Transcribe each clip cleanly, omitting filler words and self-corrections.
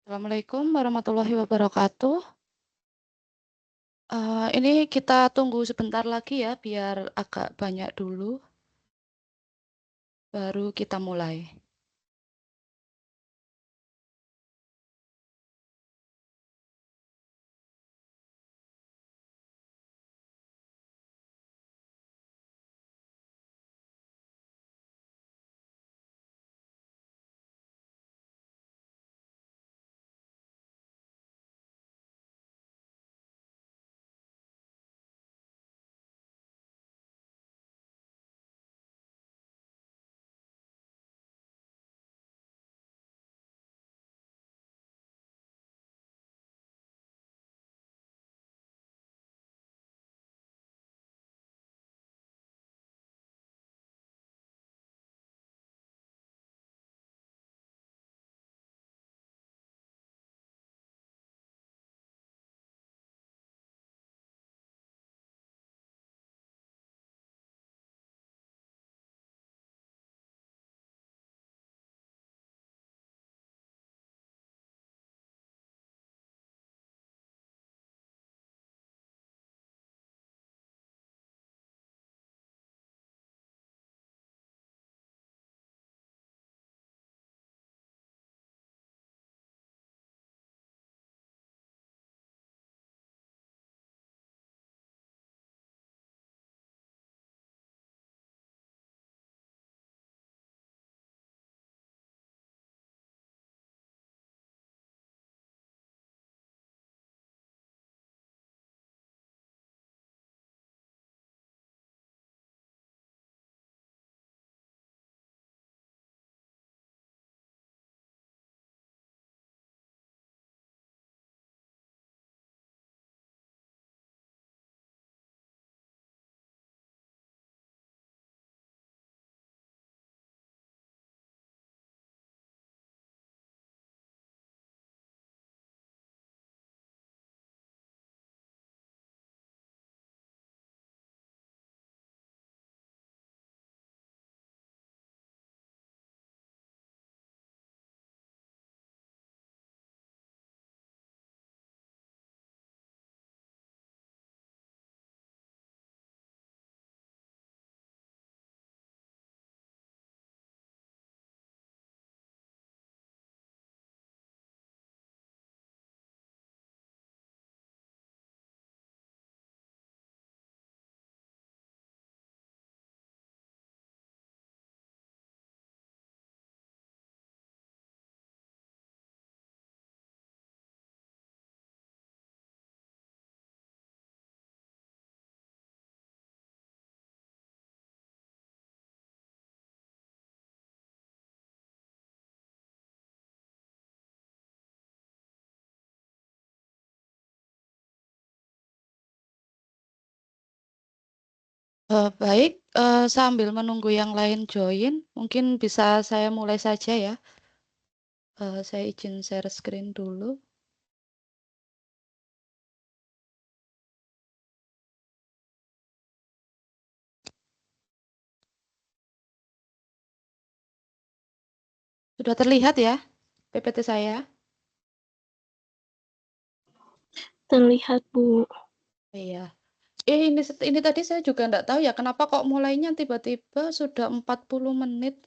Assalamualaikum warahmatullahi wabarakatuh. Ini kita tunggu sebentar lagi ya, biar agak banyak dulu, baru kita mulai. Baik, sambil menunggu yang lain join, mungkin bisa saya mulai saja ya. Saya izin share screen dulu. Sudah terlihat ya PPT saya? Terlihat, Bu. Iya. Ini tadi saya juga nggak tahu ya, kenapa kok mulainya tiba-tiba sudah 40 menit.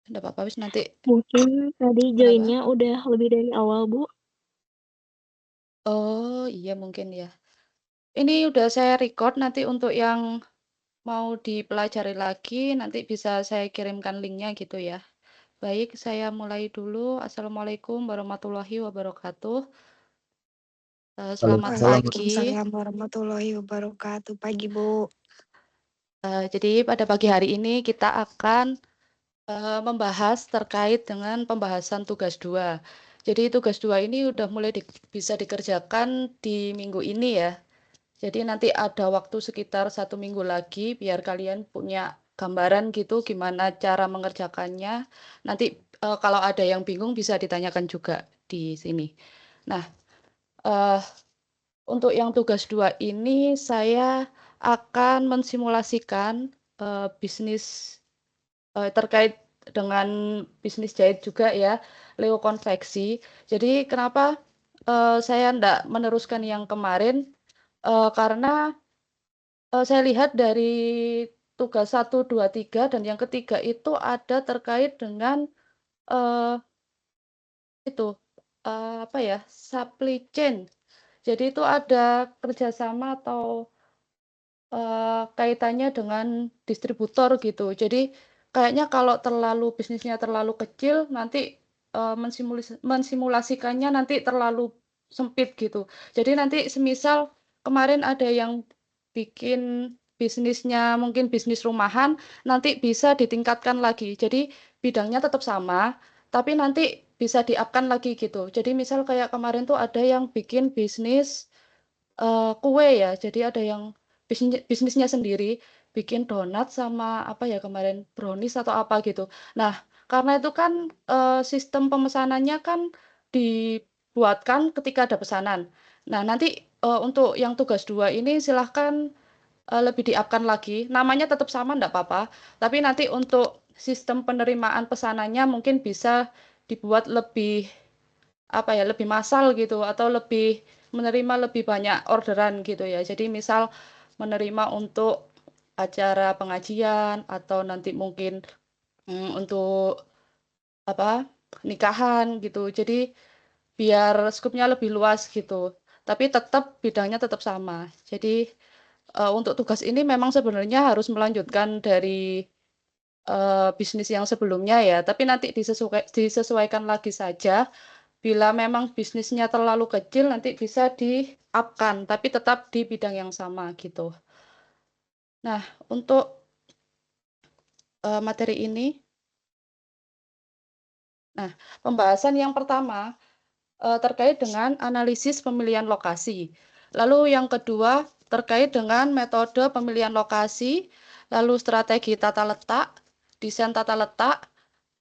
Nggak apa-apa, wis nanti. Mungkin tadi Kenapa? joinnya udah lebih dari awal, Bu. Oh, iya mungkin ya. Ini udah saya record, nanti untuk yang mau dipelajari lagi, nanti bisa saya kirimkan linknya gitu ya. Baik, saya mulai dulu. Assalamualaikum warahmatullahi wabarakatuh. Selamat Waalaikumsalam. pagi. Waalaikumsalam warahmatullahi wabarakatuh. Pagi, Bu. Jadi pada pagi hari ini kita akan membahas terkait dengan pembahasan tugas 2. Jadi tugas 2 ini udah mulai bisa dikerjakan di minggu ini ya. Jadi nanti ada waktu sekitar 1 minggu lagi biar kalian punya gambaran gitu gimana cara mengerjakannya. Nanti kalau ada yang bingung bisa ditanyakan juga di sini. Nah, eh, untuk yang tugas 2 ini saya akan mensimulasikan bisnis terkait dengan bisnis jahit juga ya, Leo Konveksi. Jadi kenapa saya ndak meneruskan yang kemarin, karena saya lihat dari tugas 1, 2, 3 dan yang ketiga itu ada terkait dengan, eee, itu, apa ya, supply chain. Jadi itu ada kerjasama atau, kaitannya dengan distributor gitu. Jadi kayaknya kalau bisnisnya terlalu kecil nanti, mensimulasikannya nanti terlalu sempit gitu. Jadi nanti semisal kemarin ada yang bikin bisnisnya mungkin bisnis rumahan, nanti bisa ditingkatkan lagi. Jadi bidangnya tetap sama, tapi nanti bisa di-up-kan lagi gitu. Jadi misal kayak kemarin tuh ada yang bikin bisnis kue ya, jadi ada yang bisnisnya sendiri, bikin donat sama apa ya kemarin, brownies atau apa gitu. Nah, karena itu kan, sistem pemesanannya kan dibuatkan ketika ada pesanan. Nah, nanti, untuk yang tugas 2 ini silahkan, lebih di-up-kan lagi, namanya tetap sama ndak apa-apa, tapi nanti untuk sistem penerimaan pesanannya mungkin bisa dibuat lebih apa ya, lebih massal gitu atau menerima lebih banyak orderan gitu ya. Jadi misal menerima untuk acara pengajian atau nanti mungkin, untuk apa, nikahan gitu. Jadi biar skupnya lebih luas gitu, tapi tetap bidangnya tetap sama. Jadi, untuk tugas ini memang sebenarnya harus melanjutkan dari, bisnis yang sebelumnya ya, tapi nanti disesuaikan lagi saja. Bila memang bisnisnya terlalu kecil nanti bisa di-up-kan, tapi tetap di bidang yang sama gitu. Nah, untuk, materi ini pembahasan yang pertama, terkait dengan analisis pemilihan lokasi. Lalu yang kedua, terkait dengan metode pemilihan lokasi, lalu strategi tata letak, desain tata letak,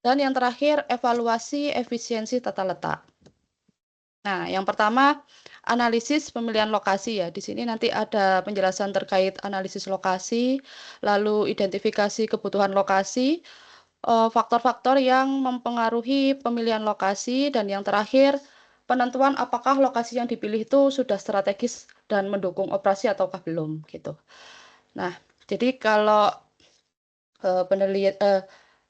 dan yang terakhir evaluasi efisiensi tata letak. Nah, yang pertama, analisis pemilihan lokasi ya. Di sini nanti ada penjelasan terkait analisis lokasi, lalu identifikasi kebutuhan lokasi, faktor-faktor yang mempengaruhi pemilihan lokasi, dan yang terakhir, penentuan apakah lokasi yang dipilih itu sudah strategis dan mendukung operasi ataukah belum, gitu. Nah, jadi kalau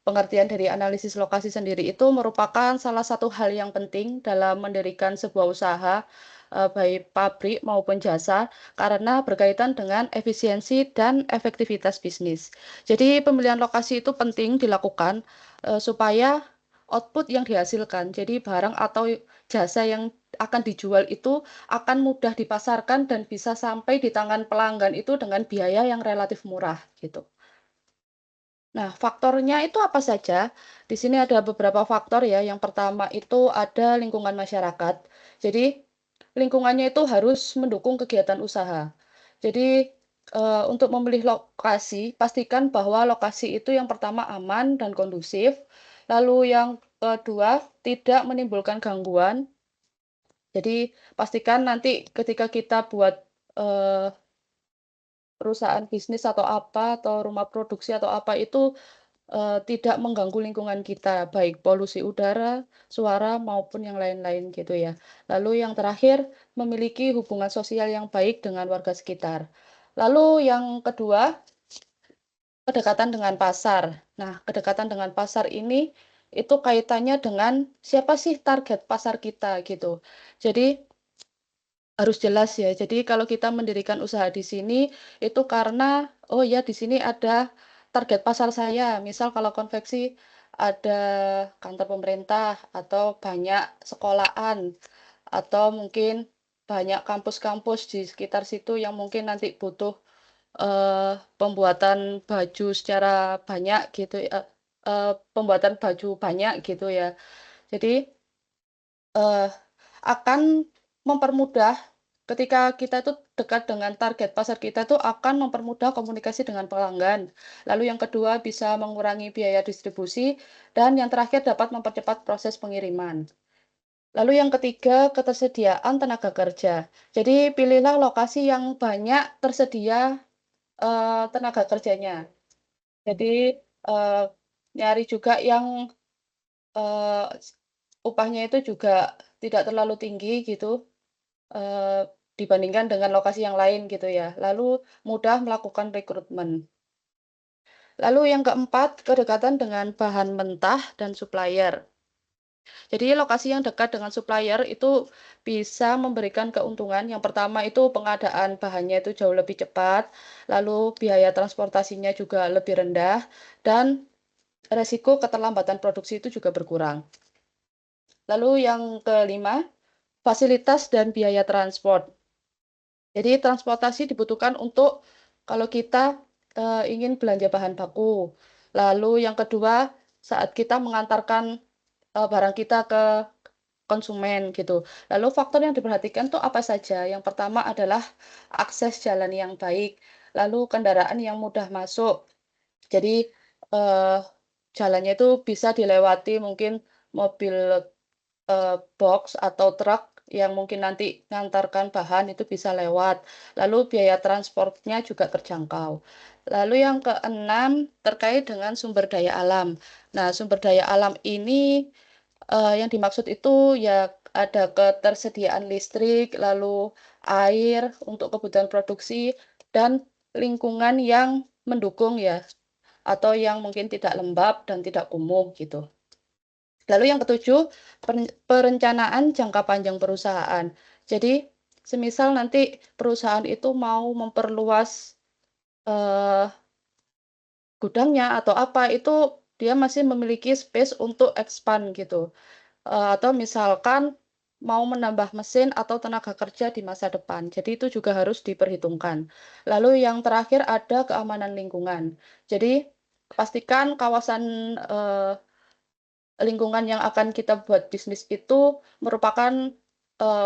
pengertian dari analisis lokasi sendiri itu merupakan salah satu hal yang penting dalam mendirikan sebuah usaha, baik pabrik maupun jasa, karena berkaitan dengan efisiensi dan efektivitas bisnis. Jadi pemilihan lokasi itu penting dilakukan, supaya output yang dihasilkan, jadi barang atau jasa yang akan dijual itu akan mudah dipasarkan dan bisa sampai di tangan pelanggan itu dengan biaya yang relatif murah, gitu. Nah, faktornya itu apa saja? Di sini ada beberapa faktor ya. Yang pertama itu ada lingkungan masyarakat. Jadi, lingkungannya itu harus mendukung kegiatan usaha. Jadi, untuk memilih lokasi, pastikan bahwa lokasi itu yang pertama aman dan kondusif. Lalu yang kedua, tidak menimbulkan gangguan. Jadi, pastikan nanti ketika kita buat eh, perusahaan bisnis atau apa, atau rumah produksi atau apa itu tidak mengganggu lingkungan kita, baik polusi udara, suara, maupun yang lain-lain gitu ya. Lalu yang terakhir, memiliki hubungan sosial yang baik dengan warga sekitar. Lalu yang kedua, kedekatan dengan pasar. Nah, kedekatan dengan pasar ini itu kaitannya dengan siapa sih target pasar kita gitu. Jadi harus jelas ya. Jadi kalau kita mendirikan usaha di sini itu karena, oh ya di sini ada target pasar saya. Misal kalau konveksi ada kantor pemerintah atau banyak sekolahan atau mungkin banyak kampus-kampus di sekitar situ yang mungkin nanti butuh pembuatan baju secara banyak gitu ya, pembuatan baju banyak gitu ya. Jadi eh, akan mempermudah ketika kita itu dekat dengan target pasar kita itu akan mempermudah komunikasi dengan pelanggan. Lalu yang kedua bisa mengurangi biaya distribusi dan yang terakhir dapat mempercepat proses pengiriman. Lalu yang ketiga, ketersediaan tenaga kerja. Jadi pilihlah lokasi yang banyak tersedia tenaga kerjanya. Jadi, nyari juga yang, upahnya itu juga tidak terlalu tinggi gitu, dibandingkan dengan lokasi yang lain gitu ya, lalu mudah melakukan rekrutmen. Lalu yang keempat, kedekatan dengan bahan mentah dan supplier. Jadi lokasi yang dekat dengan supplier itu bisa memberikan keuntungan. Yang pertama itu pengadaan bahannya itu jauh lebih cepat, lalu biaya transportasinya juga lebih rendah, dan resiko keterlambatan produksi itu juga berkurang. Lalu yang kelima, fasilitas dan biaya transport. Jadi transportasi dibutuhkan untuk kalau kita ingin belanja bahan baku. Lalu yang kedua, saat kita mengantarkan barang kita ke konsumen gitu. Lalu faktor yang diperhatikan tuh apa saja? Yang pertama adalah akses jalan yang baik, lalu kendaraan yang mudah masuk. Jadi jalannya itu bisa dilewati mungkin mobil box atau truk yang mungkin nanti ngantarkan bahan itu bisa lewat. Lalu biaya transportnya juga terjangkau. Lalu yang keenam terkait dengan sumber daya alam. Nah, sumber daya alam ini yang dimaksud itu ya ada ketersediaan listrik, lalu air untuk kebutuhan produksi, dan lingkungan yang mendukung ya, atau yang mungkin tidak lembab dan tidak kumuh gitu. Lalu yang ketujuh, perencanaan jangka panjang perusahaan. Jadi, semisal nanti perusahaan itu mau memperluas gudangnya atau apa, itu dia masih memiliki space untuk expand gitu. Atau misalkan mau menambah mesin atau tenaga kerja di masa depan. Jadi itu juga harus diperhitungkan. Lalu yang terakhir ada keamanan lingkungan. Jadi pastikan kawasan lingkungan yang akan kita buat bisnis itu merupakan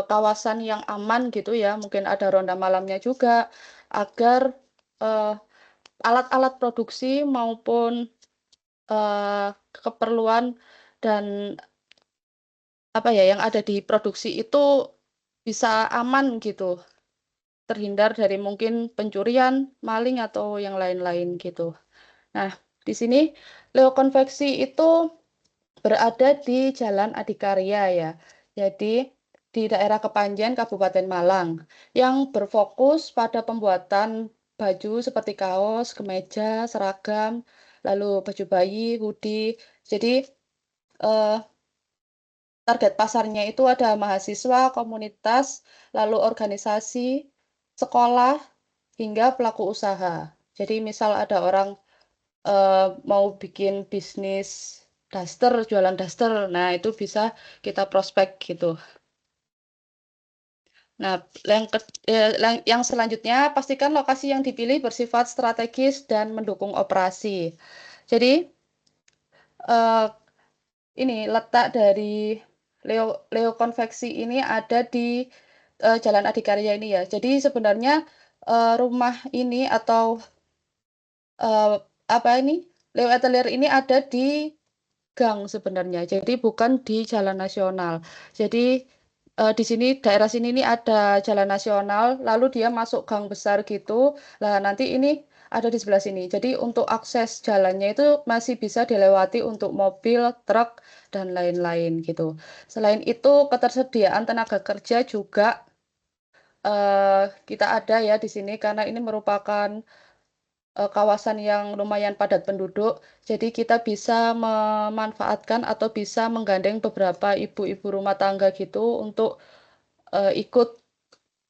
kawasan yang aman gitu ya. Mungkin ada ronda malamnya juga agar alat-alat produksi maupun keperluan dan apa ya, yang ada di produksi itu bisa aman gitu, terhindar dari mungkin pencurian, maling, atau yang lain-lain gitu. Nah, di sini Leo Konveksi itu berada di Jalan Adikarya ya. Jadi di daerah Kepanjen, Kabupaten Malang, yang berfokus pada pembuatan baju seperti kaos, kemeja, seragam, lalu baju bayi, hoodie. Jadi eh, target pasarnya itu ada mahasiswa, komunitas, lalu organisasi, sekolah, hingga pelaku usaha. Jadi misal ada orang mau bikin bisnis daster, jualan daster, nah itu bisa kita prospek gitu. Nah, yang selanjutnya pastikan lokasi yang dipilih bersifat strategis dan mendukung operasi. Jadi ini letak dari Leo Konveksi ini ada di Jalan Adikarya ini ya. Jadi sebenarnya rumah ini atau apa ini Leo Atelier ini ada di gang sebenarnya. Jadi bukan di jalan nasional. Jadi di sini daerah sini ini ada jalan nasional, lalu dia masuk gang besar gitu. Nah, nanti ini ada di sebelah sini. Jadi untuk akses jalannya itu masih bisa dilewati untuk mobil, truk, dan lain-lain gitu. Selain itu, ketersediaan tenaga kerja juga kita ada ya di sini karena ini merupakan kawasan yang lumayan padat penduduk, jadi kita bisa memanfaatkan atau bisa menggandeng beberapa ibu-ibu rumah tangga gitu untuk ikut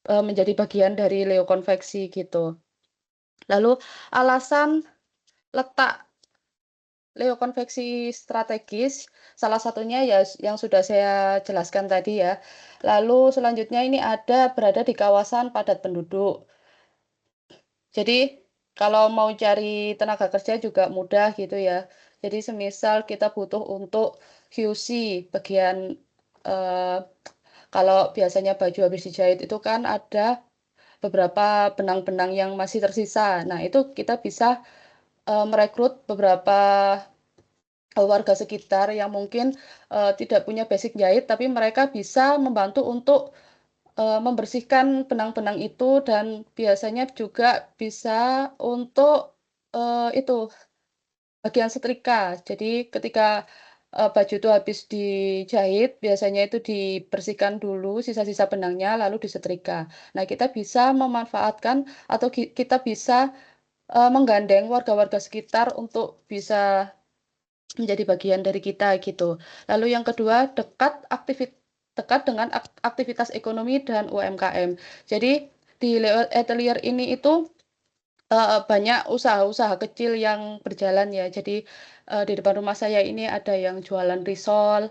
menjadi bagian dari Leo Konveksi gitu. Lalu alasan letak Leo Konveksi strategis, salah satunya ya yang sudah saya jelaskan tadi ya. Lalu selanjutnya ini ada berada di kawasan padat penduduk. Jadi kalau mau cari tenaga kerja juga mudah gitu ya. Jadi semisal kita butuh untuk QC bagian eh, kalau biasanya baju habis dijahit itu kan ada beberapa benang-benang yang masih tersisa. Nah, itu kita bisa merekrut beberapa warga sekitar yang mungkin tidak punya basic jahit tapi mereka bisa membantu untuk membersihkan benang-benang itu dan biasanya juga bisa untuk itu bagian setrika. Jadi ketika baju itu habis dijahit, biasanya itu dibersihkan dulu sisa-sisa benangnya, lalu disetrika. Nah, kita bisa memanfaatkan atau kita bisa menggandeng warga-warga sekitar untuk bisa menjadi bagian dari kita gitu. Lalu yang kedua, dekat dengan aktivitas ekonomi dan UMKM. Jadi di lewat atelier ini itu banyak usaha-usaha kecil yang berjalan ya. Jadi di depan rumah saya ini ada yang jualan risol,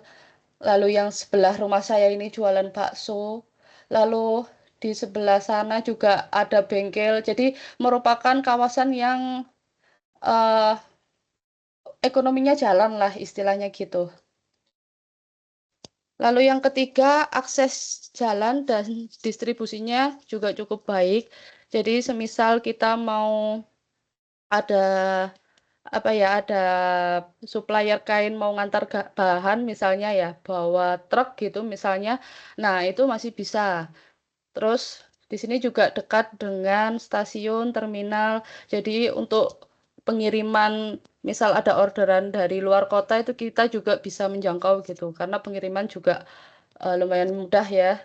lalu yang sebelah rumah saya ini jualan bakso, lalu di sebelah sana juga ada bengkel. Jadi merupakan kawasan yang eh, ekonominya jalan lah istilahnya gitu. Lalu yang ketiga, akses jalan dan distribusinya juga cukup baik. Jadi semisal kita mau ada apa ya, ada supplier kain mau ngantar bahan misalnya ya, bawa truk gitu misalnya. Nah, itu masih bisa. Terus di sini juga dekat dengan stasiun, terminal. Jadi untuk pengiriman, misal ada orderan dari luar kota itu kita juga bisa menjangkau gitu. Karena pengiriman juga lumayan mudah ya,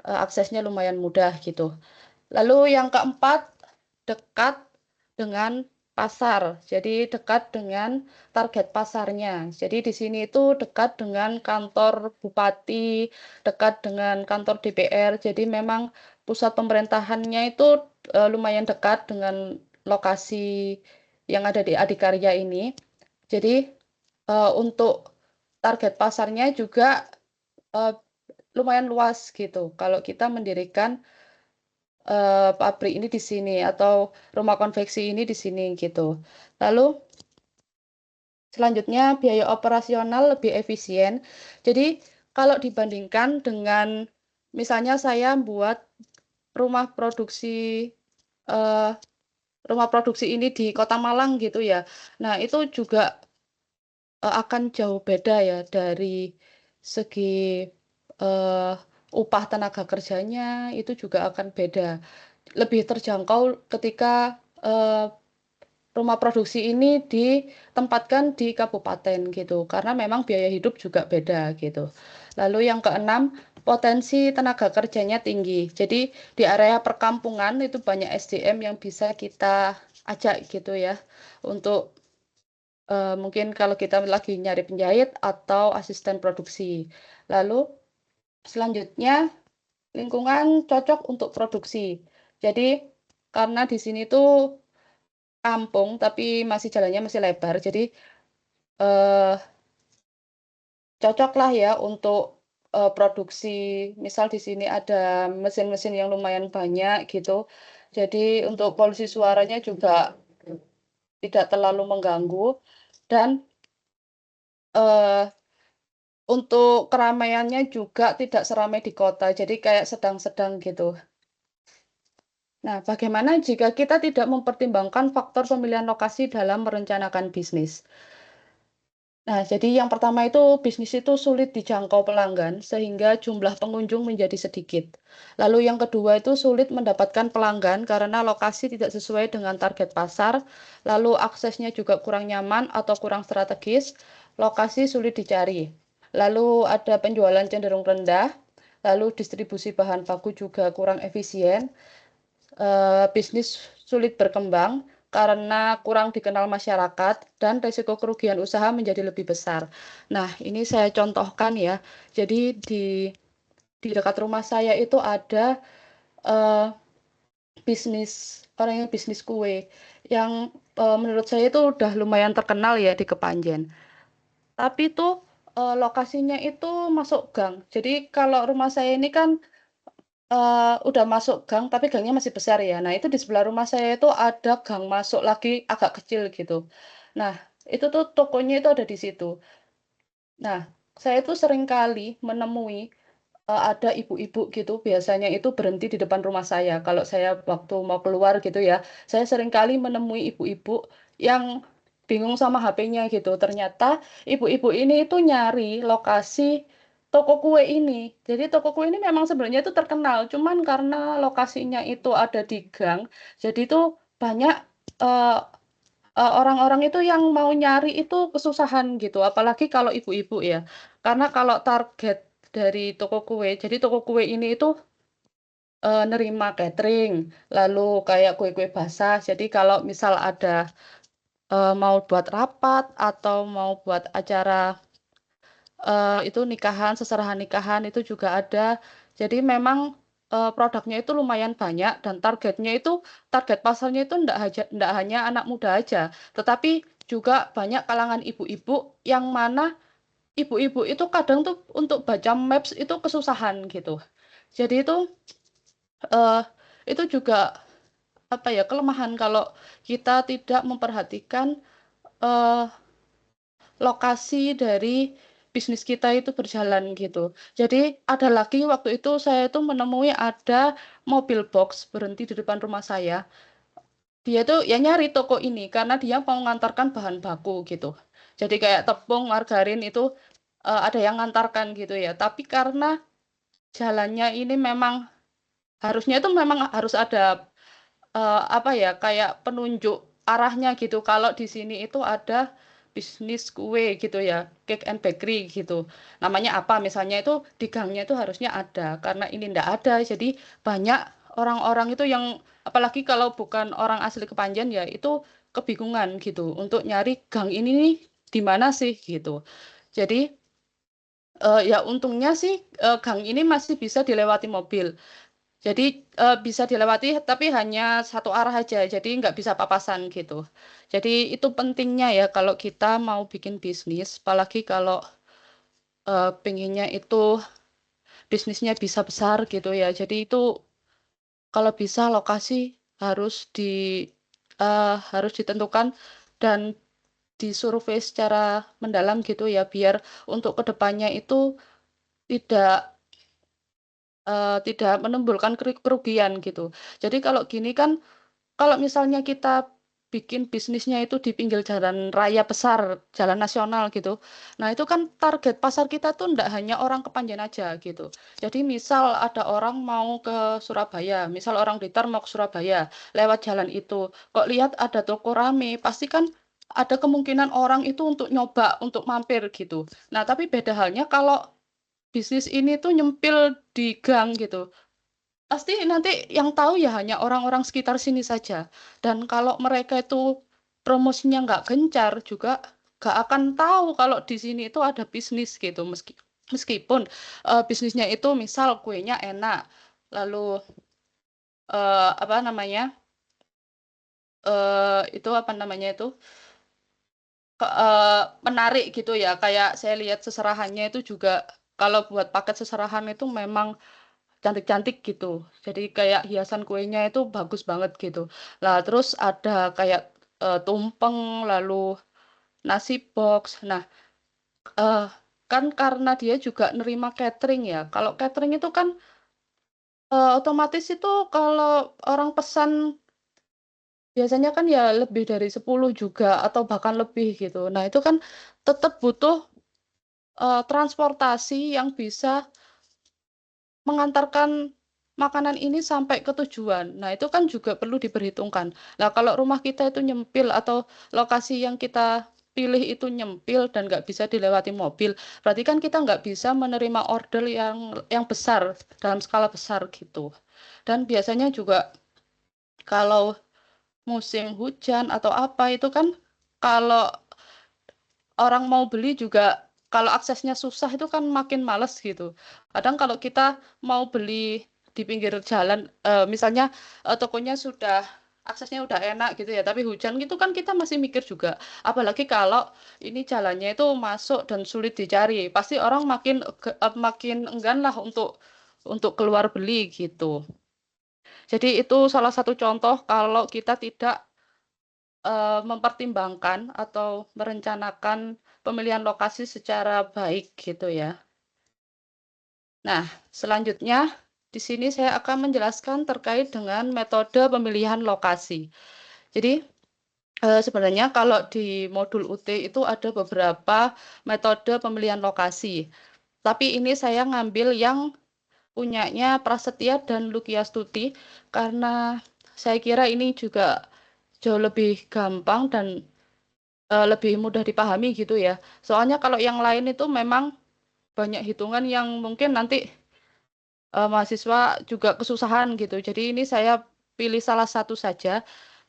aksesnya lumayan mudah gitu. Lalu yang keempat, dekat dengan pasar. Jadi dekat dengan target pasarnya. Jadi di sini itu dekat dengan kantor bupati, dekat dengan kantor DPR. Jadi memang pusat pemerintahannya itu lumayan dekat dengan lokasi yang ada di Adikarya ini. Jadi untuk target pasarnya juga uh, lumayan luas gitu. Kalau kita mendirikan pabrik ini di sini atau rumah konveksi ini di sini gitu. Lalu selanjutnya biaya operasional lebih efisien. Jadi kalau dibandingkan dengan misalnya saya buat rumah produksi eh, rumah produksi ini di Kota Malang gitu ya. Nah, itu juga akan jauh beda ya dari segi eh, upah tenaga kerjanya itu juga akan beda. Lebih terjangkau ketika rumah produksi ini ditempatkan di kabupaten gitu, karena memang biaya hidup juga beda gitu. Lalu yang keenam, potensi tenaga kerjanya tinggi. Jadi di area perkampungan itu banyak SDM yang bisa kita ajak gitu ya, untuk mungkin kalau kita lagi nyari penjahit atau asisten produksi. Lalu selanjutnya lingkungan cocok untuk produksi. Jadi karena di sini tuh kampung tapi masih jalannya masih lebar, jadi eh, cocok lah ya untuk produksi. Misal di sini ada mesin-mesin yang lumayan banyak gitu. Jadi untuk polusi suaranya juga tidak terlalu mengganggu dan eh, untuk keramaiannya juga tidak seramai di kota. Jadi kayak sedang-sedang gitu. Nah, bagaimana jika kita tidak mempertimbangkan faktor pemilihan lokasi dalam merencanakan bisnis? Nah, jadi yang pertama itu bisnis itu sulit dijangkau pelanggan sehingga jumlah pengunjung menjadi sedikit. Lalu yang kedua itu sulit mendapatkan pelanggan karena lokasi tidak sesuai dengan target pasar, lalu aksesnya juga kurang nyaman atau kurang strategis, lokasi sulit dicari. Lalu ada penjualan cenderung rendah, lalu distribusi bahan baku juga kurang efisien, bisnis sulit berkembang karena kurang dikenal masyarakat dan risiko kerugian usaha menjadi lebih besar. Nah, ini saya contohkan ya. Jadi di dekat rumah saya itu ada eh, bisnis orang yang bisnis kue yang menurut saya itu udah lumayan terkenal ya di Kepanjen. Tapi itu lokasinya itu masuk gang. Jadi kalau rumah saya ini kan udah masuk gang, tapi gangnya masih besar ya. Nah, itu di sebelah rumah saya itu ada gang masuk lagi agak kecil gitu. Nah, itu tuh tokonya itu ada di situ. Nah, saya tuh sering kali menemui ada ibu-ibu gitu, biasanya itu berhenti di depan rumah saya. Kalau saya waktu mau keluar gitu ya, saya sering kali menemui ibu-ibu yang bingung sama HP-nya gitu. Ternyata ibu-ibu ini itu nyari lokasi toko kue ini. Jadi toko kue ini memang sebenarnya itu terkenal, cuman karena lokasinya itu ada di gang, jadi itu banyak eh, orang-orang itu yang mau nyari itu kesusahan gitu, apalagi kalau ibu-ibu ya. Karena kalau target dari toko kue, jadi toko kue ini itu nerima catering, lalu kayak kue-kue basah. Jadi kalau misal ada mau buat rapat atau mau buat acara itu nikahan, seserahan nikahan itu juga ada. Jadi memang produknya itu lumayan banyak dan target pasarnya itu ndak hanya anak muda aja, tetapi juga banyak kalangan ibu-ibu yang mana ibu-ibu itu kadang tuh untuk baca maps itu kesusahan gitu. Jadi eh, itu juga apa ya kelemahan kalau kita tidak memperhatikan eh, lokasi dari bisnis kita itu berjalan gitu. Jadi ada lagi waktu itu saya itu menemui ada mobil box berhenti di depan rumah saya. Dia tuh ya nyari toko ini karena dia mau mengantarkan bahan baku gitu. Jadi kayak tepung, margarin itu ada yang ngantarkan gitu ya. Tapi karena jalannya ini memang harusnya itu memang harus ada apa ya, kayak penunjuk arahnya gitu. Kalau di sini itu ada bisnis kue gitu ya, cake and bakery gitu. Namanya apa misalnya itu di gangnya itu harusnya ada. Karena ini ndak ada, jadi banyak orang-orang itu yang apalagi kalau bukan orang asli Kepanjen ya itu kebingungan gitu untuk nyari gang ini nih di mana sih gitu. Jadi ya untungnya sih gang ini masih bisa dilewati mobil. Jadi bisa dilewati tapi hanya satu arah aja, jadi nggak bisa papasan gitu. Jadi itu pentingnya ya kalau kita mau bikin bisnis, apalagi kalau pengennya itu bisnisnya bisa besar gitu ya. Jadi itu kalau bisa lokasi harus harus ditentukan dan disurvei secara mendalam gitu ya, biar untuk kedepannya itu tidak tidak menimbulkan kerugian gitu. Jadi kalau gini kan kalau misalnya kita bikin bisnisnya itu di pinggir jalan raya besar, jalan nasional gitu. Nah, itu kan target pasar kita tuh enggak hanya orang Kepanjen aja gitu. Jadi misal ada orang mau ke Surabaya, misal orang Blitar mau ke Surabaya, lewat jalan itu, kok lihat ada toko rame, pasti kan ada kemungkinan orang itu untuk nyoba, untuk mampir gitu. Nah, tapi beda halnya kalau bisnis ini tuh nyempil di gang gitu. Pasti nanti yang tahu ya hanya orang-orang sekitar sini saja. Dan kalau mereka itu promosinya nggak gencar juga nggak akan tahu kalau di sini itu ada bisnis gitu. Meskipun bisnisnya itu misal kuenya enak, lalu apa namanya itu apa namanya itu menarik gitu ya. Kayak saya lihat seserahannya itu juga kalau buat paket seserahan itu memang cantik-cantik gitu. Jadi kayak hiasan kuenya itu bagus banget gitu. Lah terus ada kayak tumpeng, lalu nasi box. Nah, eh, kan karena dia juga nerima catering ya. Kalau catering itu kan otomatis itu kalau orang pesan biasanya kan ya lebih dari 10 juga atau bahkan lebih gitu. Nah, itu kan tetap butuh transportasi yang bisa mengantarkan makanan ini sampai ke tujuan. Nah, itu kan juga perlu diperhitungkan. Nah, kalau rumah kita itu nyempil atau lokasi yang kita pilih itu nyempil dan nggak bisa dilewati mobil, berarti kan kita nggak bisa menerima order yang besar, dalam skala besar gitu. Dan biasanya juga kalau musim hujan atau apa itu kan kalau orang mau beli juga kalau aksesnya susah itu kan makin males gitu. Kadang kalau kita mau beli di pinggir jalan, misalnya tokonya sudah aksesnya udah enak gitu ya, tapi hujan gitu kan kita masih mikir juga. Apalagi kalau ini jalannya itu masuk dan sulit dicari, pasti orang makin enggan lah untuk keluar beli gitu. Jadi itu salah satu contoh kalau kita tidak mempertimbangkan atau merencanakan pemilihan lokasi secara baik gitu ya. Nah, selanjutnya di sini saya akan menjelaskan terkait dengan metode pemilihan lokasi. Jadi sebenarnya kalau di modul UT itu ada beberapa metode pemilihan lokasi. Tapi ini saya ngambil yang punyanya Prasetya dan Lukiastuti karena saya kira ini juga jauh lebih gampang dan lebih mudah dipahami gitu ya. Soalnya kalau yang lain itu memang banyak hitungan yang mungkin nanti mahasiswa juga kesusahan gitu. Jadi ini saya pilih salah satu saja.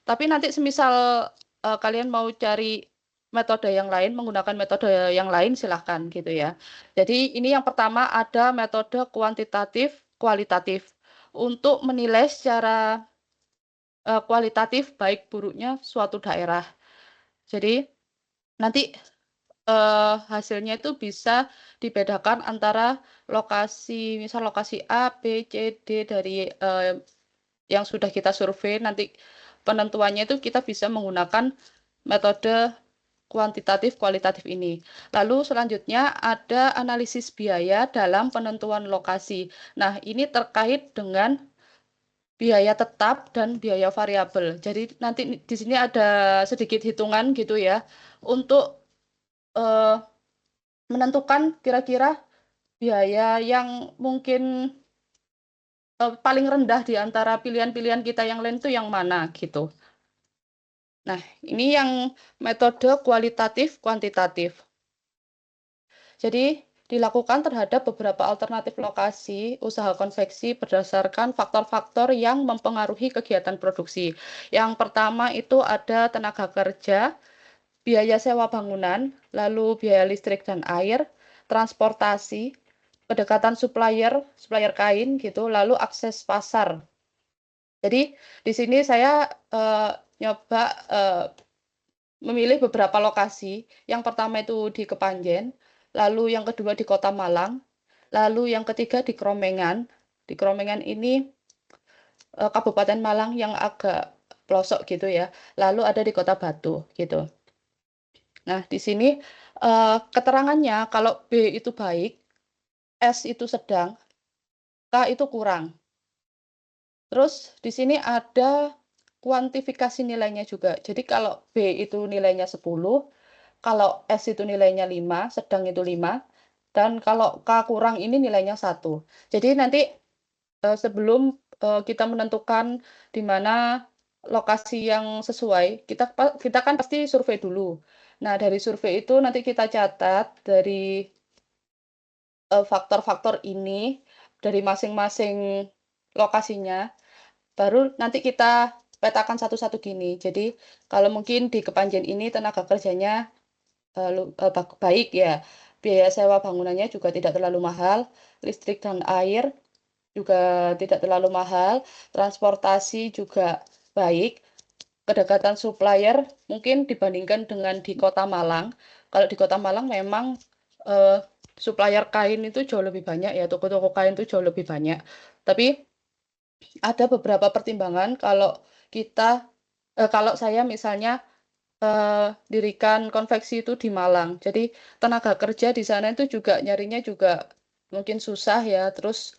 Tapi nanti semisal kalian mau cari metode yang lain, menggunakan metode yang lain silahkan gitu ya. Jadi ini yang pertama ada metode kuantitatif, kualitatif. Untuk menilai secara kualitatif baik buruknya suatu daerah. Jadi nanti hasilnya itu bisa dibedakan antara lokasi, misal lokasi A, B, C, D dari yang sudah kita survei, nanti penentuannya itu kita bisa menggunakan metode kuantitatif kualitatif ini. Lalu selanjutnya ada analisis biaya dalam penentuan lokasi. Nah, ini terkait dengan biaya tetap dan biaya variabel. Jadi nanti di sini ada sedikit hitungan gitu ya untuk eh, menentukan kira-kira biaya yang mungkin paling rendah di antara pilihan-pilihan kita yang lain itu yang mana gitu. Nah, ini yang metode kualitatif kuantitatif. Jadi dilakukan terhadap beberapa alternatif lokasi usaha konveksi berdasarkan faktor-faktor yang mempengaruhi kegiatan produksi. Yang pertama itu ada tenaga kerja, biaya sewa bangunan, lalu biaya listrik dan air, transportasi, pendekatan supplier, supplier kain gitu, lalu akses pasar. Jadi di sini saya nyoba memilih beberapa lokasi. Yang pertama itu di Kepanjen, lalu yang kedua di Kota Malang, lalu yang ketiga di Kromengan. Di Kromengan ini Kabupaten Malang yang agak pelosok gitu ya. Lalu ada di Kota Batu gitu. Nah, di sini keterangannya kalau B itu baik, S itu sedang, K itu kurang. Terus di sini ada kuantifikasi nilainya juga. Jadi kalau B itu nilainya 10, kalau S itu nilainya 5, sedang itu 5, dan kalau K kurang ini nilainya 1. Jadi nanti sebelum kita menentukan di mana lokasi yang sesuai, kita kan pasti survei dulu. Nah, dari survei itu nanti kita catat dari faktor-faktor ini dari masing-masing lokasinya, baru nanti kita petakan satu-satu gini. Jadi kalau mungkin di Kepanjen ini tenaga kerjanya baik ya, biaya sewa bangunannya juga tidak terlalu mahal, listrik dan air juga tidak terlalu mahal, transportasi juga baik, kedekatan supplier mungkin dibandingkan dengan di Kota Malang. Kalau di Kota Malang memang eh, supplier kain itu jauh lebih banyak ya, toko-toko kain itu jauh lebih banyak. Tapi ada beberapa pertimbangan kalau saya misalnya dirikan konveksi itu di Malang. Jadi tenaga kerja di sana itu juga nyarinya juga mungkin susah ya. Terus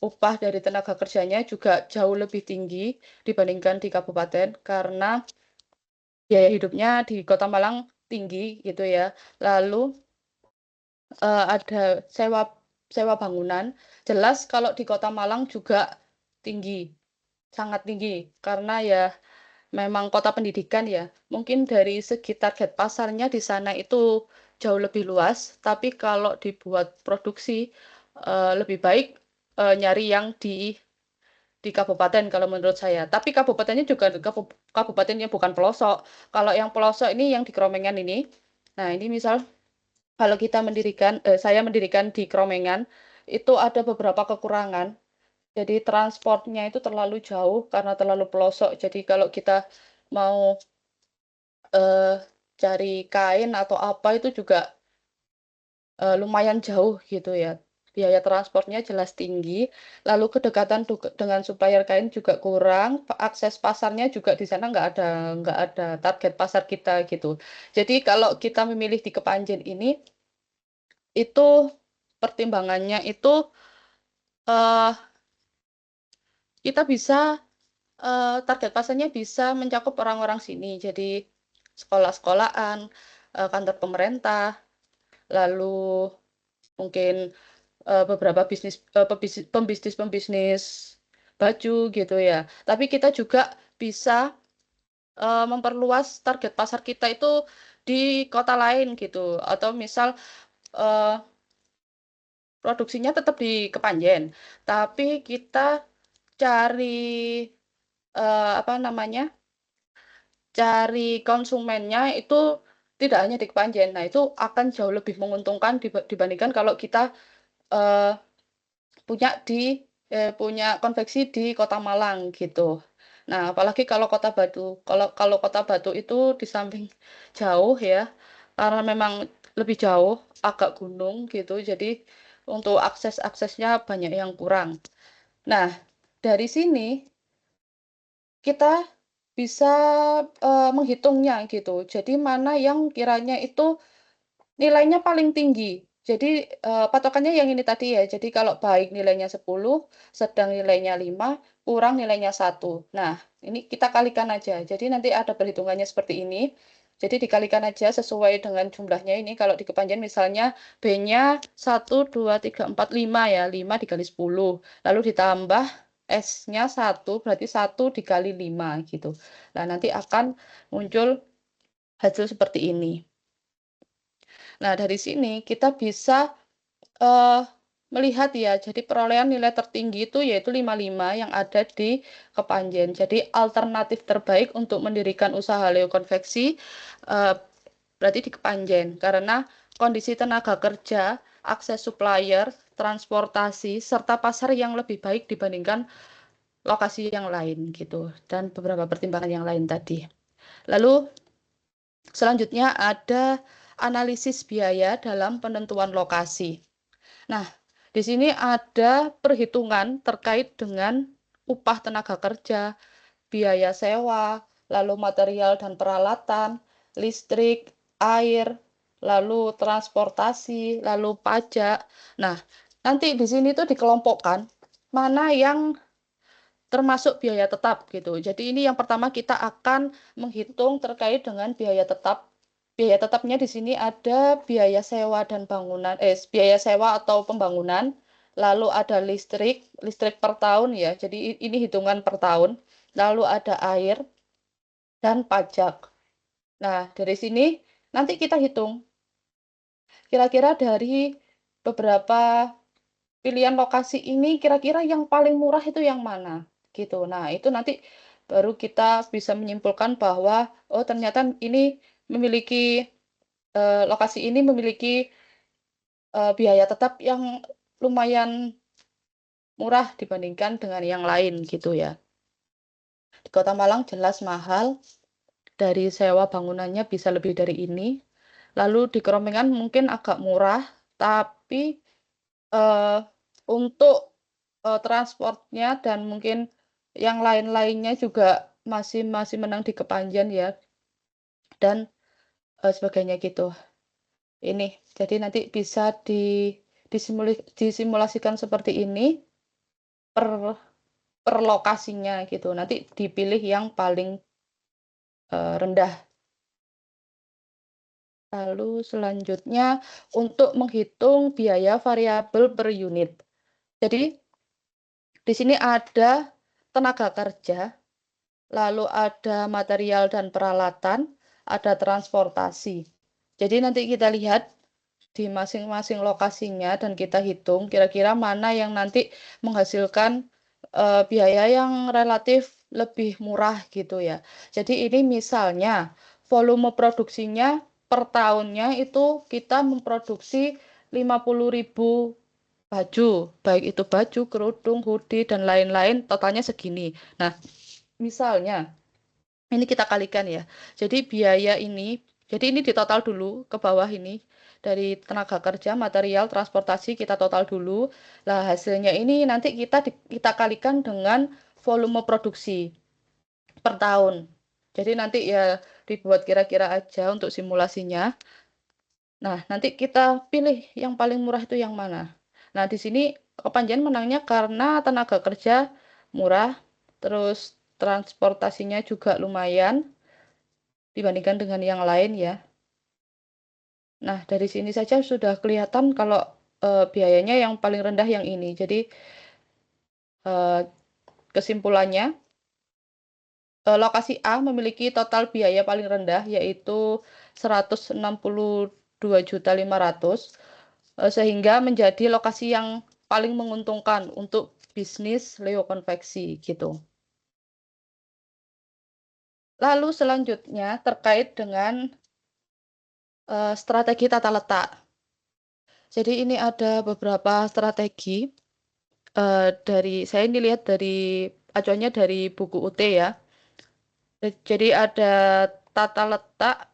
upah dari tenaga kerjanya juga jauh lebih tinggi dibandingkan di kabupaten karena biaya hidupnya di Kota Malang tinggi gitu ya. Lalu ada sewa bangunan. Jelas kalau di Kota Malang juga tinggi, sangat tinggi karena ya memang kota pendidikan ya. Mungkin dari segi target pasarnya di sana itu jauh lebih luas, tapi kalau dibuat produksi lebih baik nyari yang di kabupaten kalau menurut saya. Tapi kabupatennya juga kabupatennya bukan pelosok. Kalau yang pelosok ini yang di Kromengan ini. Nah, ini misal kalau saya mendirikan di Kromengan, itu ada beberapa kekurangan. Jadi transportnya itu terlalu jauh karena terlalu pelosok. Jadi kalau kita mau cari kain atau apa itu juga lumayan jauh gitu ya. Biaya transportnya jelas tinggi, lalu kedekatan dengan supplier kain juga kurang, akses pasarnya juga di sana nggak ada target pasar kita gitu. Jadi kalau kita memilih di Kepanjen ini, itu pertimbangannya itu eh, kita bisa target pasarnya bisa mencakup orang-orang sini. Jadi sekolah-sekolahan, kantor pemerintah, lalu mungkin beberapa pembisnis-pembisnis baju gitu ya. Tapi kita juga bisa memperluas target pasar kita itu di kota lain gitu, atau misal, eee, produksinya tetap di Kepanjen, tapi kita cari, apa namanya, cari konsumennya itu tidak hanya di Kepanjen. Nah, itu akan jauh lebih menguntungkan dibandingkan kalau kita, eee, punya konveksi di Kota Malang gitu. Nah, apalagi kalau Kota Batu. Kalau kalau Kota Batu itu di samping jauh ya, karena memang lebih jauh, agak gunung gitu, jadi untuk aksesnya banyak yang kurang. Nah, dari sini kita bisa, menghitungnya gitu. Jadi mana yang kiranya itu nilainya paling tinggi. Jadi, patokannya yang ini tadi ya, jadi kalau baik nilainya 10, sedang nilainya 5, kurang nilainya 1. Nah, ini kita kalikan aja. Jadi nanti ada perhitungannya seperti ini. Jadi dikalikan aja sesuai dengan jumlahnya ini, kalau di Kepanjen misalnya B-nya 1, 2, 3, 4, 5 ya, 5 dikali 10, lalu ditambah S-nya 1, berarti 1 dikali 5 gitu. Nah, nanti akan muncul hasil seperti ini. Nah, dari sini kita bisa, eee, melihat ya, jadi perolehan nilai tertinggi itu yaitu 55 yang ada di Kepanjen. Jadi alternatif terbaik untuk mendirikan usaha Leo Konveksi, eee, berarti di Kepanjen, karena kondisi tenaga kerja, akses supplier, transportasi, serta pasar yang lebih baik dibandingkan lokasi yang lain gitu, dan beberapa pertimbangan yang lain tadi. Lalu selanjutnya ada analisis biaya dalam penentuan lokasi. Nah, di sini ada perhitungan terkait dengan upah tenaga kerja, biaya sewa, lalu material dan peralatan, listrik, air, lalu transportasi, lalu pajak. Nah, nanti di sini tuh dikelompokkan mana yang termasuk biaya tetap gitu. Jadi ini yang pertama kita akan menghitung terkait dengan biaya tetap. Biaya tetapnya di sini ada biaya sewa dan bangunan, biaya sewa atau pembangunan, lalu ada listrik per tahun ya. Jadi ini hitungan per tahun. Lalu ada air dan pajak. Nah, dari sini nanti kita hitung kira-kira dari beberapa pilihan lokasi ini kira-kira yang paling murah itu yang mana, gitu. Nah, itu nanti baru kita bisa menyimpulkan bahwa, oh ternyata ini memiliki, lokasi ini memiliki, biaya tetap yang lumayan murah dibandingkan dengan yang lain, gitu ya. Di Kota Malang jelas mahal, dari sewa bangunannya bisa lebih dari ini. Lalu di Keromengan mungkin agak murah, tapi, eee, untuk transportnya dan mungkin yang lain-lainnya juga masih masih menang di Kepanjen ya, dan, sebagainya gitu. Ini, jadi nanti bisa disimulasikan seperti ini per per lokasinya gitu, nanti dipilih yang paling, rendah. Lalu selanjutnya untuk menghitung biaya variabel per unit. Jadi di sini ada tenaga kerja, lalu ada material dan peralatan, ada transportasi. Jadi nanti kita lihat di masing-masing lokasinya dan kita hitung kira-kira mana yang nanti menghasilkan, biaya yang relatif lebih murah gitu ya. Jadi ini misalnya volume produksinya per tahunnya itu kita memproduksi 50.000 baju, baik itu baju, kerudung, hoodie, dan lain-lain, totalnya segini. Nah, misalnya ini kita kalikan ya. Jadi biaya ini, jadi ini ditotal dulu ke bawah ini. Dari tenaga kerja, material, transportasi kita total dulu. Lah hasilnya ini nanti kita kalikan dengan volume produksi per tahun. Jadi nanti ya dibuat kira-kira aja untuk simulasinya. Nah, nanti kita pilih yang paling murah itu yang mana. Nah, di sini Kepanjen menangnya karena tenaga kerja murah, terus transportasinya juga lumayan dibandingkan dengan yang lain ya. Nah, dari sini saja sudah kelihatan kalau, biayanya yang paling rendah yang ini. Jadi, kesimpulannya, lokasi A memiliki total biaya paling rendah yaitu 162.500.000, sehingga menjadi lokasi yang paling menguntungkan untuk bisnis Leo Konveksi gitu. Lalu selanjutnya terkait dengan strategi tata letak. Jadi ini ada beberapa strategi saya ini lihat dari acuannya dari buku UT ya. Jadi ada tata letak,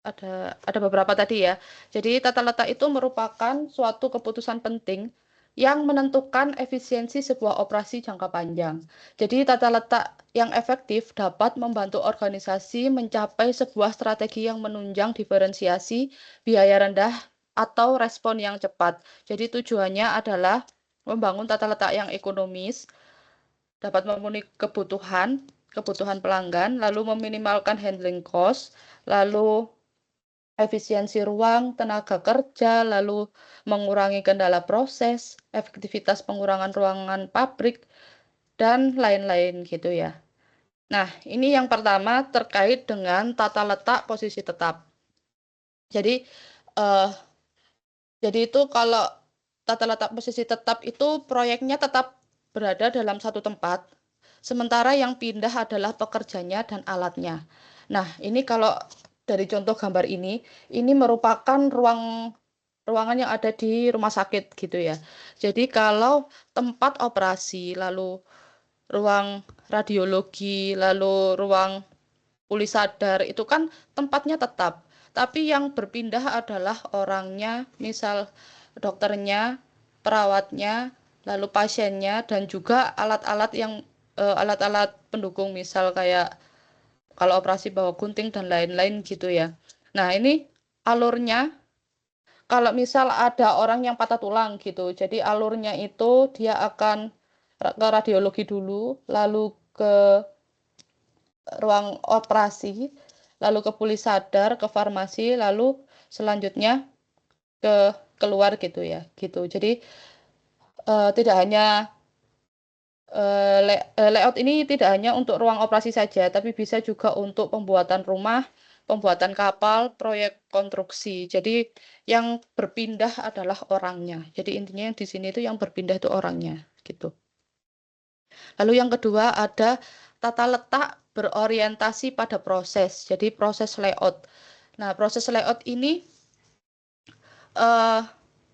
ada beberapa tadi ya. Jadi tata letak itu merupakan suatu keputusan penting yang menentukan efisiensi sebuah operasi jangka panjang. Jadi tata letak yang efektif dapat membantu organisasi mencapai sebuah strategi yang menunjang diferensiasi, biaya rendah, atau respon yang cepat. Jadi tujuannya adalah membangun tata letak yang ekonomis, dapat memenuhi kebutuhan pelanggan, lalu meminimalkan handling cost, lalu efisiensi ruang, tenaga kerja, lalu mengurangi kendala proses, efektivitas pengurangan ruangan pabrik, dan lain-lain gitu ya. Nah, ini yang pertama terkait dengan tata letak posisi tetap. Jadi itu kalau tata letak posisi tetap itu proyeknya tetap berada dalam satu tempat, sementara yang pindah adalah pekerjanya dan alatnya. Nah, ini kalau dari contoh gambar ini merupakan ruangan yang ada di rumah sakit gitu ya. Jadi kalau tempat operasi, lalu ruang radiologi, lalu ruang puli sadar itu kan tempatnya tetap. Tapi yang berpindah adalah orangnya, misal dokternya, perawatnya, lalu pasiennya, dan juga alat-alat pendukung, misal kayak kalau operasi bawa gunting dan lain-lain gitu ya. Nah, ini alurnya, kalau misal ada orang yang patah tulang gitu, jadi alurnya itu dia akan ke radiologi dulu, lalu ke ruang operasi, lalu ke puli sadar, ke farmasi, lalu selanjutnya keluar gitu ya, gitu. Jadi tidak hanya layout ini tidak hanya untuk ruang operasi saja, tapi bisa juga untuk pembuatan rumah, pembuatan kapal, proyek konstruksi. Jadi yang berpindah adalah orangnya. Jadi intinya di sini itu yang berpindah itu orangnya, gitu. Lalu yang kedua ada tata letak berorientasi pada proses. Jadi proses layout. Nah, proses layout ini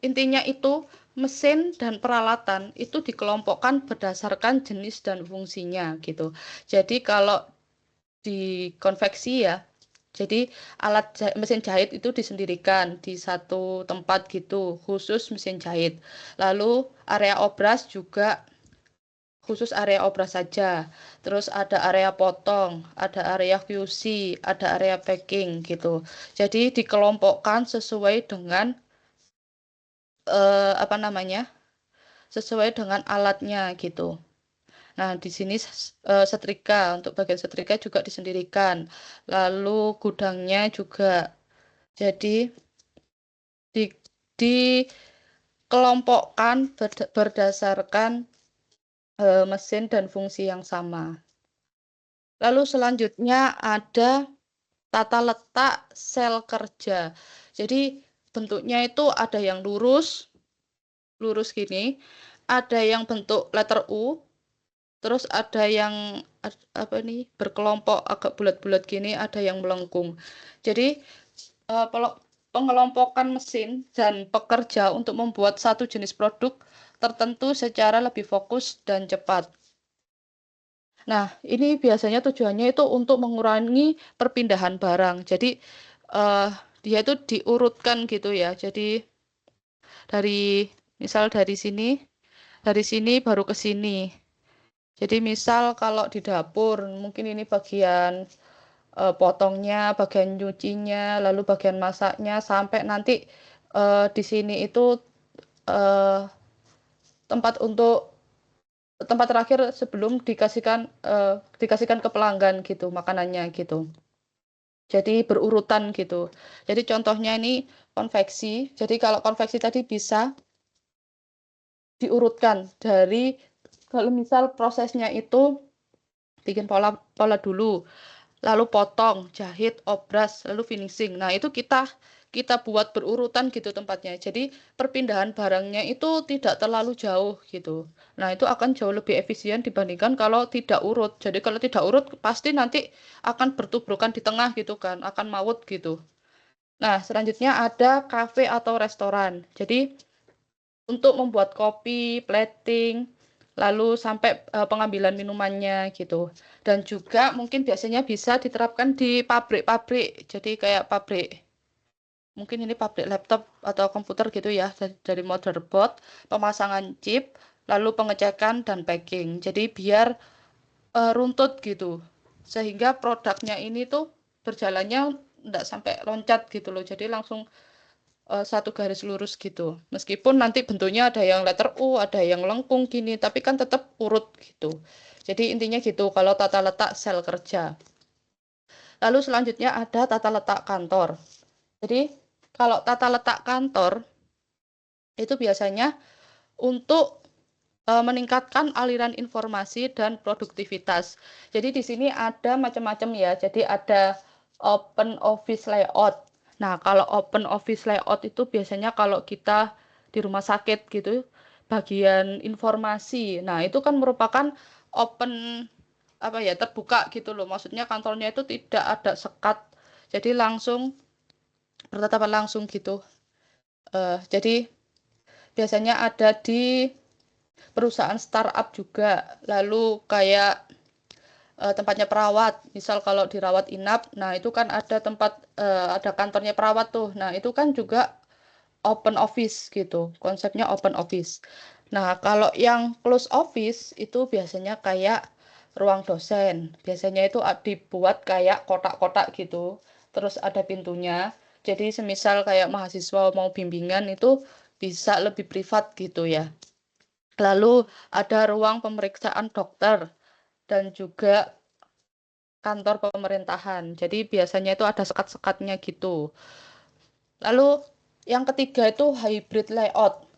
intinya itu mesin dan peralatan itu dikelompokkan berdasarkan jenis dan fungsinya gitu. Jadi kalau di konveksi ya, jadi mesin jahit itu disendirikan di satu tempat gitu, khusus mesin jahit. Lalu area obras juga khusus area obras saja. Terus ada area potong, ada area QC, ada area packing gitu. Jadi dikelompokkan sesuai dengan sesuai dengan alatnya gitu. Nah, di sini setrika, untuk bagian setrika juga disendirikan. Lalu gudangnya juga. Jadi dikelompokkan berdasarkan mesin dan fungsi yang sama. Lalu selanjutnya ada tata letak sel kerja. Jadi bentuknya itu ada yang lurus gini, ada yang bentuk letter U, terus ada yang berkelompok agak bulat-bulat gini, ada yang melengkung. Jadi pengelompokan mesin dan pekerja untuk membuat satu jenis produk tertentu secara lebih fokus dan cepat. Nah, ini biasanya tujuannya itu untuk mengurangi perpindahan barang. Jadi dia itu diurutkan gitu ya. Jadi misal dari sini baru ke sini. Jadi misal kalau di dapur, mungkin ini bagian potongnya, bagian nyucinya, lalu bagian masaknya, sampai nanti di sini itu tempat terakhir sebelum dikasihkan ke pelanggan gitu, makanannya gitu. Jadi berurutan gitu. Jadi contohnya ini konveksi. Jadi kalau konveksi tadi bisa diurutkan dari, kalau misal prosesnya itu bikin pola dulu, lalu potong, jahit, obras, lalu finishing. Nah, itu kita buat berurutan gitu tempatnya. Jadi perpindahan barangnya itu tidak terlalu jauh gitu. Nah, itu akan jauh lebih efisien dibandingkan kalau tidak urut. Jadi kalau tidak urut pasti nanti akan bertubrukan di tengah gitu kan, akan maut gitu. Nah, selanjutnya ada kafe atau restoran. Jadi untuk membuat kopi, plating, lalu sampai pengambilan minumannya gitu. Dan juga mungkin biasanya bisa diterapkan di pabrik-pabrik. Jadi kayak pabrik, mungkin ini pabrik laptop atau komputer gitu ya, dari motherboard, pemasangan chip, lalu pengecekan dan packing. Jadi biar runtut gitu. Sehingga produknya ini tuh berjalannya enggak sampai loncat gitu loh. Jadi langsung satu garis lurus gitu. Meskipun nanti bentuknya ada yang letter U, ada yang lengkung gini, tapi kan tetap urut gitu. Jadi intinya gitu kalau tata letak sel kerja. Lalu selanjutnya ada tata letak kantor. Jadi kalau tata letak kantor itu biasanya untuk meningkatkan aliran informasi dan produktivitas. Jadi di sini ada macam-macam ya. Jadi ada open office layout. Nah, kalau open office layout itu biasanya kalau kita di rumah sakit gitu, bagian informasi. Nah, itu kan merupakan open apa ya, terbuka gitu loh. Maksudnya kantornya itu tidak ada sekat. Jadi langsung bertatapan langsung gitu. Jadi biasanya ada di perusahaan startup juga, lalu kayak tempatnya perawat, misal kalau dirawat inap, nah itu kan ada tempat ada kantornya perawat tuh, nah itu kan juga open office gitu, konsepnya open office. Nah kalau yang close office itu biasanya kayak ruang dosen, biasanya itu dibuat kayak kotak-kotak gitu, terus ada pintunya, jadi semisal kayak mahasiswa mau bimbingan itu bisa lebih privat gitu ya. Lalu ada ruang pemeriksaan dokter dan juga kantor pemerintahan. Jadi biasanya itu ada sekat-sekatnya gitu. Lalu yang ketiga itu hybrid layout.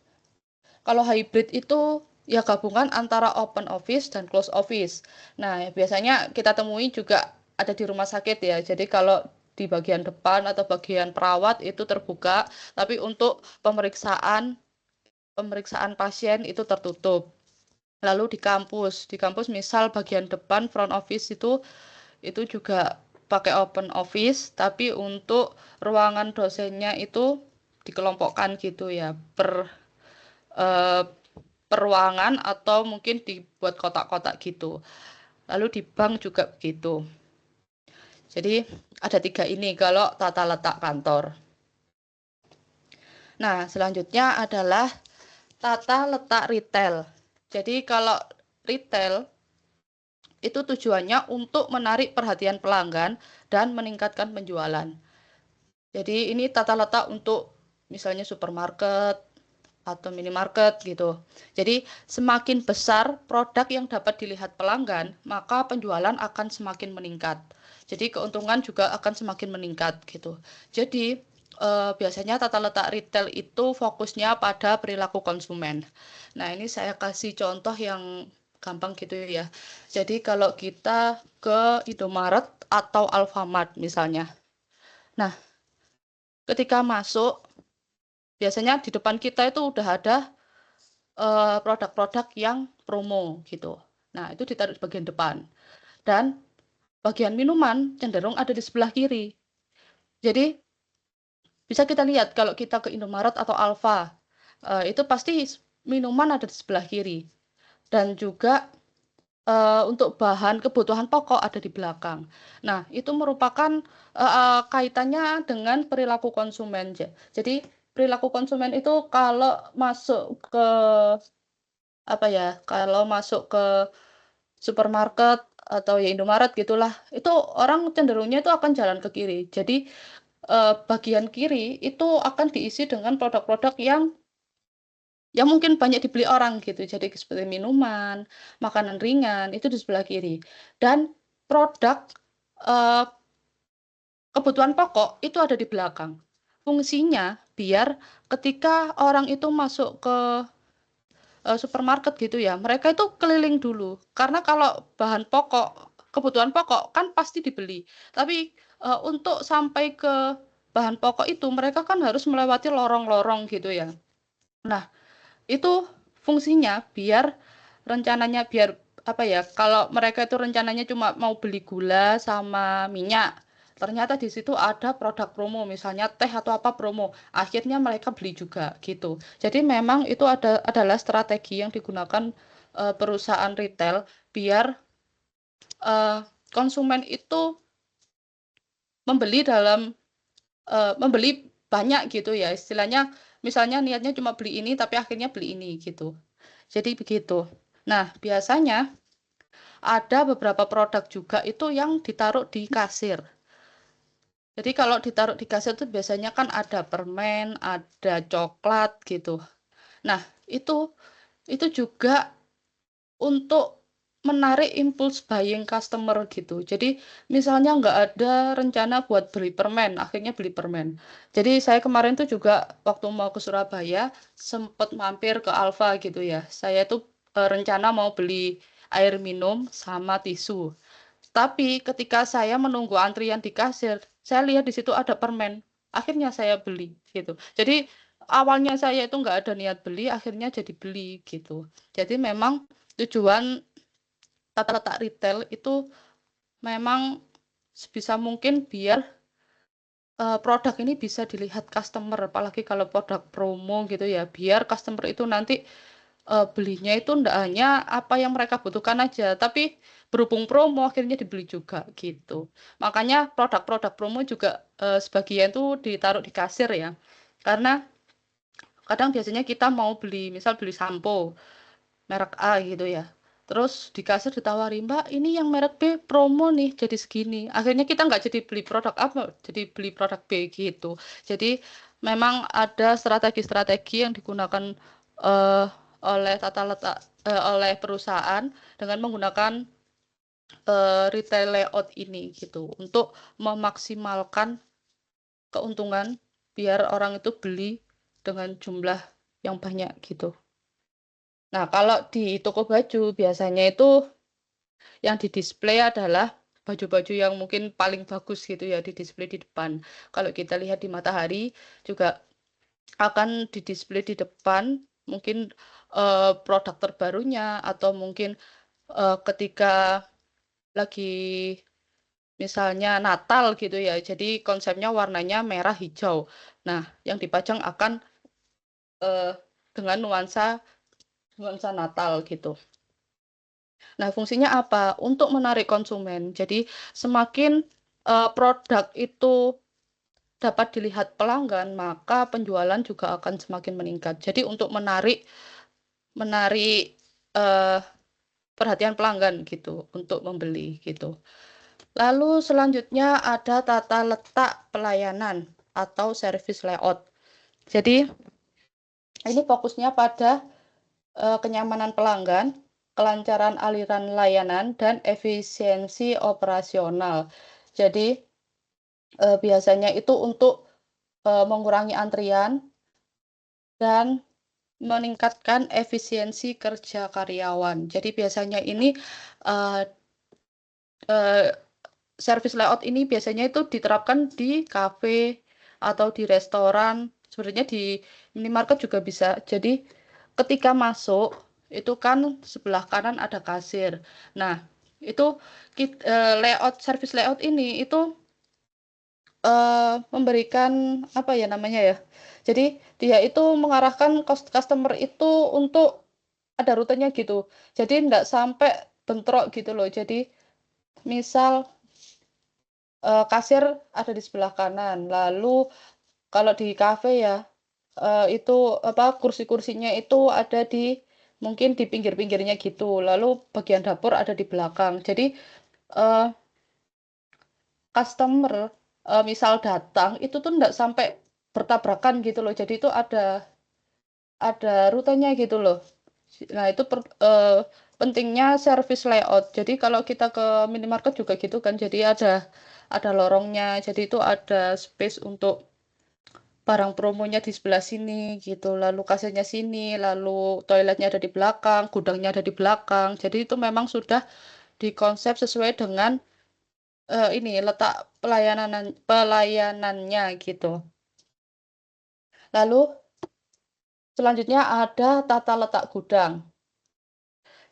Kalau hybrid itu ya gabungan antara open office dan close office. Nah, biasanya kita temui juga ada di rumah sakit ya. Jadi kalau di bagian depan atau bagian perawat itu terbuka, tapi untuk pemeriksaan pasien itu tertutup. Lalu di kampus misal bagian depan front office itu juga pakai open office, tapi untuk ruangan dosennya itu dikelompokkan gitu ya, eh, per ruangan atau mungkin dibuat kotak-kotak gitu. Lalu di bank juga begitu. Jadi ada 3 ini kalau tata letak kantor. Nah, selanjutnya adalah tata letak retail. Jadi kalau retail itu tujuannya untuk menarik perhatian pelanggan dan meningkatkan penjualan. Jadi ini tata letak untuk misalnya supermarket atau minimarket gitu. Jadi semakin besar produk yang dapat dilihat pelanggan, maka penjualan akan semakin meningkat. Jadi keuntungan juga akan semakin meningkat gitu. Jadi biasanya tata letak retail itu fokusnya pada perilaku konsumen. Nah, ini saya kasih contoh yang gampang gitu ya. Jadi kalau kita ke Indomaret atau Alfamart misalnya. Nah, ketika masuk, biasanya di depan kita itu udah ada produk-produk yang promo gitu. Nah, itu ditaruh di bagian depan. Dan bagian minuman cenderung ada di sebelah kiri. Jadi bisa kita lihat kalau kita ke Indomaret atau Alfa, itu pasti minuman ada di sebelah kiri. Dan juga untuk bahan kebutuhan pokok ada di belakang. Nah, itu merupakan kaitannya dengan perilaku konsumen. Jadi perilaku konsumen itu kalau masuk ke apa ya, kalau masuk ke supermarket atau ya Indomaret gitulah, itu orang cenderungnya itu akan jalan ke kiri. Jadi bagian kiri itu akan diisi dengan produk-produk yang mungkin banyak dibeli orang gitu. Jadi seperti minuman, makanan ringan itu di sebelah kiri. Dan produk kebutuhan pokok itu ada di belakang. Fungsinya biar ketika orang itu masuk ke supermarket gitu ya, mereka itu keliling dulu. Karena kalau bahan pokok kebutuhan pokok kan pasti dibeli. Tapi, untuk sampai ke bahan pokok itu mereka kan harus melewati lorong-lorong gitu ya. Nah, itu fungsinya biar rencananya biar apa ya, kalau mereka itu rencananya cuma mau beli gula sama minyak, ternyata di situ ada produk promo, misalnya teh atau apa promo, akhirnya mereka beli juga gitu. Jadi memang itu adalah strategi yang digunakan perusahaan retail biar konsumen itu membeli banyak gitu ya, istilahnya misalnya niatnya cuma beli ini tapi akhirnya beli ini gitu. Jadi begitu. Nah, biasanya ada beberapa produk juga itu yang ditaruh di kasir. Jadi kalau ditaruh di kasir itu biasanya kan ada permen, ada coklat gitu. Nah, itu juga untuk menarik impulse buying customer gitu. Jadi misalnya nggak ada rencana buat beli permen, akhirnya beli permen. Jadi saya kemarin tuh juga waktu mau ke Surabaya sempet mampir ke Alfa gitu ya. Saya tuh rencana mau beli air minum sama tisu. Tapi ketika saya menunggu antrian di kasir, saya lihat di situ ada permen. Akhirnya saya beli gitu. Jadi awalnya saya itu nggak ada niat beli, akhirnya jadi beli gitu. Jadi memang tujuan tata letak retail itu memang sebisa mungkin biar produk ini bisa dilihat customer, apalagi kalau produk promo gitu ya, biar customer itu nanti belinya itu ndak hanya apa yang mereka butuhkan aja, tapi berhubung promo akhirnya dibeli juga gitu. Makanya produk-produk promo juga sebagian tuh ditaruh di kasir ya. Karena kadang biasanya kita mau beli, misal beli sampo merek A gitu ya. Terus di kasir ditawari, "Mbak, ini yang merek B promo nih, jadi segini." Akhirnya kita nggak jadi beli produk A, jadi beli produk B gitu. Jadi memang ada strategi-strategi yang digunakan eh, oleh tata letak oleh perusahaan dengan menggunakan retail layout ini gitu untuk memaksimalkan keuntungan biar orang itu beli dengan jumlah yang banyak gitu. Nah, kalau di toko baju biasanya itu yang di-display adalah baju-baju yang mungkin paling bagus gitu ya, di-display di depan. Kalau kita lihat di Matahari juga akan di-display di depan mungkin produk terbarunya atau mungkin ketika lagi misalnya Natal gitu ya. Jadi konsepnya warnanya merah hijau. Nah, yang dipajang akan dengan nuansa nuansa Natal gitu. Nah, fungsinya apa? Untuk menarik konsumen. Jadi, semakin produk itu dapat dilihat pelanggan, maka penjualan juga akan semakin meningkat. Jadi, untuk menarik menarik eh, perhatian pelanggan gitu untuk membeli gitu. Lalu selanjutnya ada tata letak pelayanan atau service layout. Jadi, ini fokusnya pada kenyamanan pelanggan, kelancaran aliran layanan, dan efisiensi operasional. Jadi, biasanya itu untuk mengurangi antrian dan meningkatkan efisiensi kerja karyawan. Jadi, biasanya ini uh, uh, service layout ini biasanya itu diterapkan di kafe atau di restoran. Sebenarnya di minimarket juga bisa. Jadi, ketika masuk itu kan sebelah kanan ada kasir. Nah, itu layout service layout ini itu memberikan apa ya namanya ya. Jadi dia itu mengarahkan customer itu untuk ada rutenya gitu. Jadi enggak sampai bentrok gitu loh. Jadi misal kasir ada di sebelah kanan. Lalu kalau di kafe ya itu apa kursi-kursinya itu ada di mungkin di pinggir-pinggirnya gitu. Lalu bagian dapur ada di belakang. Jadi uh, customer misal datang itu tuh enggak sampai bertabrakan gitu loh. Jadi itu ada rutenya gitu loh. Nah, itu pentingnya service layout. Jadi kalau kita ke minimarket juga gitu kan. Jadi ada lorongnya. Jadi itu ada space untuk barang promonya di sebelah sini gitu. Lalu kasirnya sini, lalu toiletnya ada di belakang, gudangnya ada di belakang. Jadi itu memang sudah dikonsep sesuai dengan ini letak pelayanannya gitu. Lalu selanjutnya ada tata letak gudang.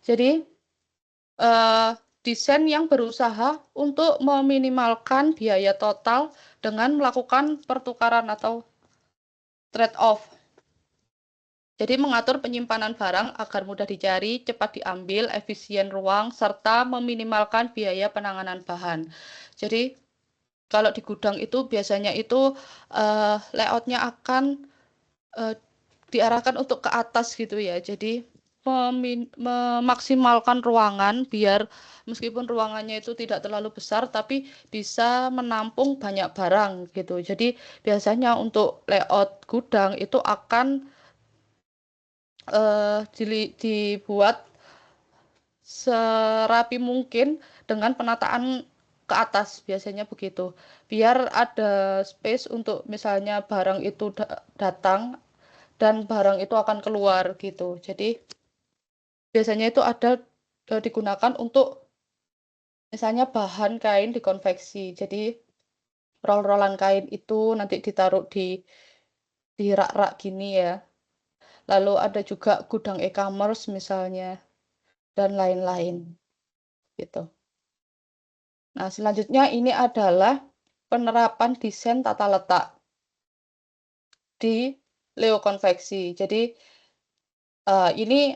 Jadi desain yang berusaha untuk meminimalkan biaya total dengan melakukan pertukaran atau trade-off. Jadi mengatur penyimpanan barang agar mudah dicari, cepat diambil, efisien ruang, serta meminimalkan biaya penanganan bahan. Jadi kalau di gudang itu biasanya itu layoutnya akan diarahkan untuk ke atas gitu ya. Jadi memaksimalkan ruangan biar meskipun ruangannya itu tidak terlalu besar tapi bisa menampung banyak barang gitu. Jadi biasanya untuk layout gudang itu akan dibuat serapi mungkin dengan penataan ke atas biasanya begitu. Biar ada space untuk misalnya barang itu datang dan barang itu akan keluar gitu. Jadi biasanya itu ada digunakan untuk misalnya bahan kain dikonveksi. Jadi roll-rollan kain itu nanti ditaruh di rak-rak gini ya. Lalu ada juga gudang e-commerce misalnya dan lain-lain gitu. Nah, selanjutnya ini adalah penerapan desain tata letak di Leo Konveksi. Jadi ini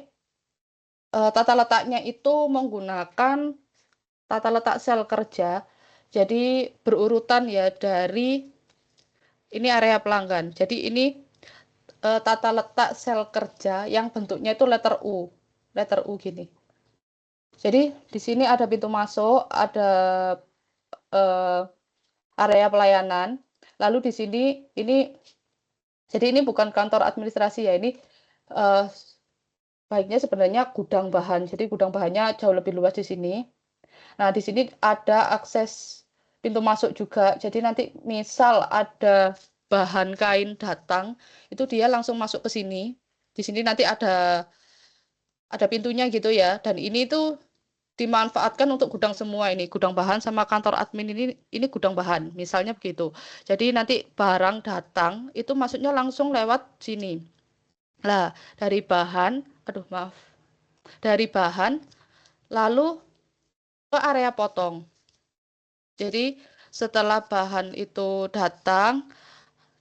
tata letaknya itu menggunakan tata letak sel kerja. Jadi berurutan ya dari ini area pelanggan. Jadi ini tata letak sel kerja yang bentuknya itu letter U gini. Jadi di sini ada pintu masuk, ada area pelayanan. Lalu di sini ini jadi ini bukan kantor administrasi ya, ini baiknya sebenarnya gudang bahan. Jadi gudang bahannya jauh lebih luas di sini. Nah, di sini ada akses pintu masuk juga. Jadi nanti misal ada bahan kain datang, itu dia langsung masuk ke sini. Di sini nanti ada pintunya gitu ya. Dan ini tuh dimanfaatkan untuk gudang semua ini, gudang bahan sama kantor admin ini gudang bahan, misalnya begitu. Jadi nanti barang datang itu masuknya langsung lewat sini. Lah, dari bahan lalu ke area potong. Jadi setelah bahan itu datang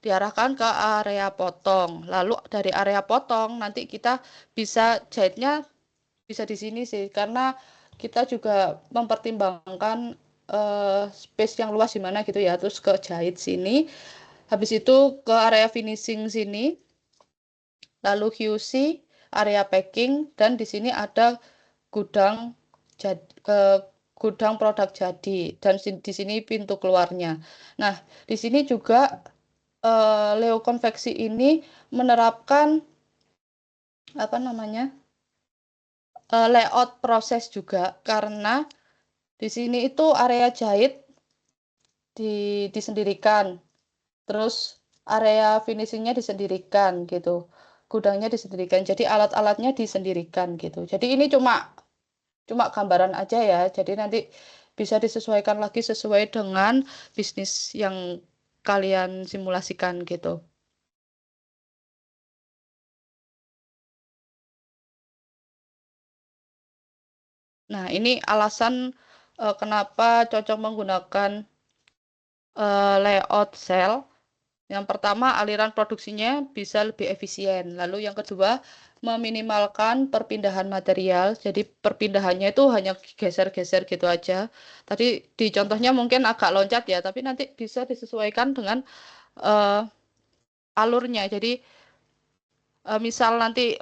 diarahkan ke area potong. Lalu dari area potong nanti kita bisa jahitnya bisa di sini sih karena kita juga mempertimbangkan space yang luas di mana gitu ya. Terus ke jahit sini. Habis itu ke area finishing sini. Lalu QC, area packing dan di sini ada gudang gudang produk jadi dan di sini pintu keluarnya. Nah, di sini juga Leo Konveksi ini menerapkan apa namanya layout proses juga karena di sini itu area jahit disendirikan, terus area finishingnya disendirikan gitu, gudangnya disendirikan, jadi alat-alatnya disendirikan gitu. Jadi ini cuma gambaran aja ya, jadi nanti bisa disesuaikan lagi sesuai dengan bisnis yang kalian simulasikan gitu. Nah, ini alasan kenapa cocok menggunakan layout sel. Yang pertama, aliran produksinya bisa lebih efisien. Lalu yang kedua, meminimalkan perpindahan material. Jadi perpindahannya itu hanya geser-geser gitu aja. Tadi di contohnya mungkin agak loncat ya, tapi nanti bisa disesuaikan dengan alurnya. Jadi misal nanti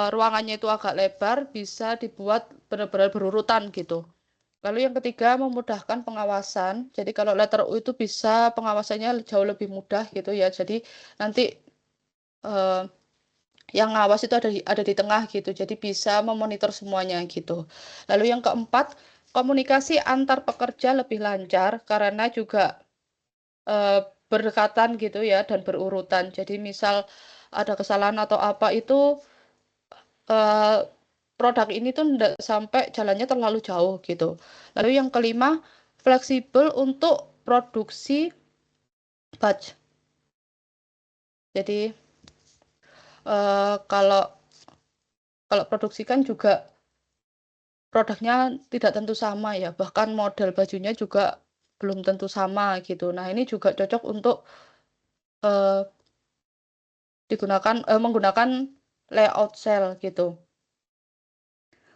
ruangannya itu agak lebar, bisa dibuat benar-benar berurutan gitu. Lalu yang ketiga, memudahkan pengawasan. Jadi kalau letter U itu bisa pengawasannya jauh lebih mudah gitu ya. Jadi nanti yang ngawas itu ada di tengah gitu. Jadi bisa memonitor semuanya gitu. Lalu yang keempat, komunikasi antar pekerja lebih lancar karena juga berdekatan gitu ya dan berurutan. Jadi misal ada kesalahan atau apa itu produk ini tuh nggak sampai jalannya terlalu jauh gitu. Lalu yang kelima, fleksibel untuk produksi batch. Jadi kalau produksi kan juga produknya tidak tentu sama ya, bahkan model bajunya juga belum tentu sama gitu. Nah, ini juga cocok untuk menggunakan layout cell gitu.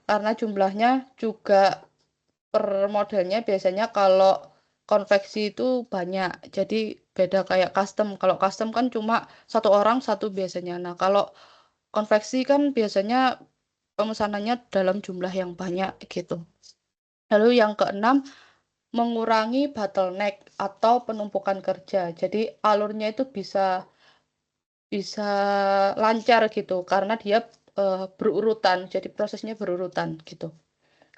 Karena jumlahnya juga per modelnya biasanya kalau konveksi itu banyak. Jadi beda kayak custom. Kalau custom kan cuma satu orang satu biasanya. Nah, kalau konveksi kan biasanya pemesanannya dalam jumlah yang banyak gitu. Lalu yang keenam, mengurangi bottleneck atau penumpukan kerja. Jadi alurnya itu bisa lancar gitu karena dia berurutan. Jadi prosesnya berurutan gitu.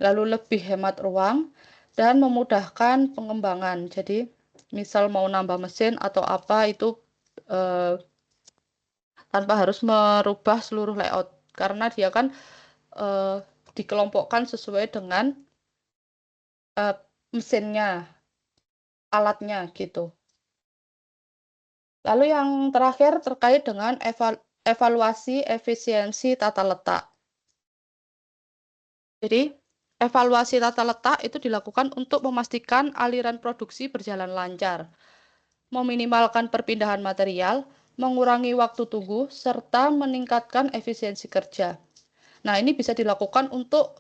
Lalu lebih hemat ruang dan memudahkan pengembangan. Jadi misal mau nambah mesin atau apa itu tanpa harus merubah seluruh layout karena dia kan dikelompokkan sesuai dengan mesinnya, alatnya gitu. Lalu yang terakhir terkait dengan evaluasi efisiensi tata letak. Jadi evaluasi tata letak itu dilakukan untuk memastikan aliran produksi berjalan lancar, meminimalkan perpindahan material, mengurangi waktu tunggu, serta meningkatkan efisiensi kerja. Nah, ini bisa dilakukan untuk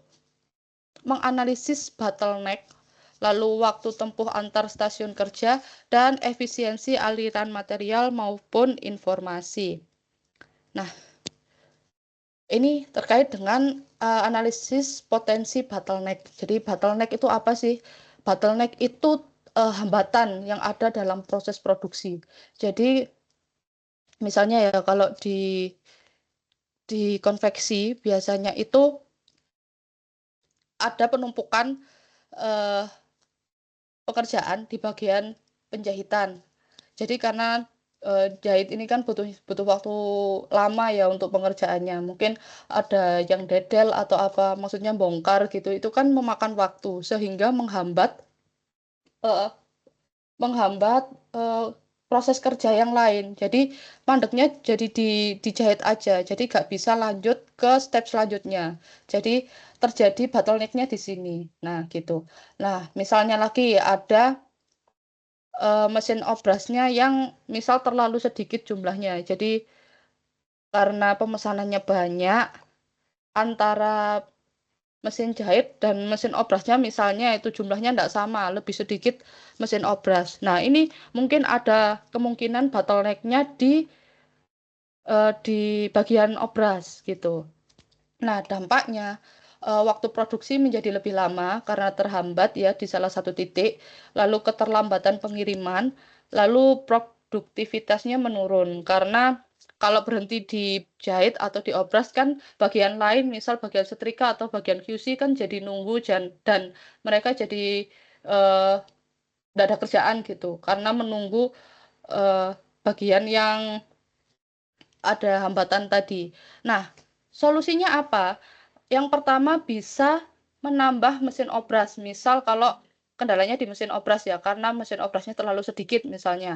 menganalisis bottleneck, lalu waktu tempuh antar stasiun kerja, dan efisiensi aliran material maupun informasi. Nah, ini terkait dengan analisis potensi bottleneck. Jadi bottleneck itu apa sih? Bottleneck itu hambatan yang ada dalam proses produksi. Jadi misalnya ya kalau di konveksi biasanya itu ada penumpukan pekerjaan di bagian penjahitan. Jadi karena jahit ini kan butuh waktu lama ya untuk pengerjaannya. Mungkin ada yang dedel atau apa, maksudnya bongkar gitu. Itu kan memakan waktu sehingga menghambat uh, proses kerja yang lain. Jadi mandeknya jadi dijahit aja. Jadi nggak bisa lanjut ke step selanjutnya. Jadi terjadi bottleneck-nya di sini. Nah, gitu. Nah, misalnya lagi ada mesin obrasnya yang misal terlalu sedikit jumlahnya. Jadi karena pemesanannya banyak, antara mesin jahit dan mesin obrasnya misalnya itu jumlahnya tidak sama, lebih sedikit mesin obras. Nah, ini mungkin ada kemungkinan bottleneck-nya di bagian obras gitu. Nah, dampaknya waktu produksi menjadi lebih lama karena terhambat ya di salah satu titik, lalu keterlambatan pengiriman, lalu produktivitasnya menurun karena kalau berhenti di jahit atau di obras kan bagian lain, misal bagian setrika atau bagian QC kan jadi nunggu dan mereka jadi tidak ada kerjaan gitu karena menunggu bagian yang ada hambatan tadi. Nah, solusinya apa? Yang pertama bisa menambah mesin obras. Misal kalau kendalanya di mesin obras ya, karena mesin obrasnya terlalu sedikit misalnya.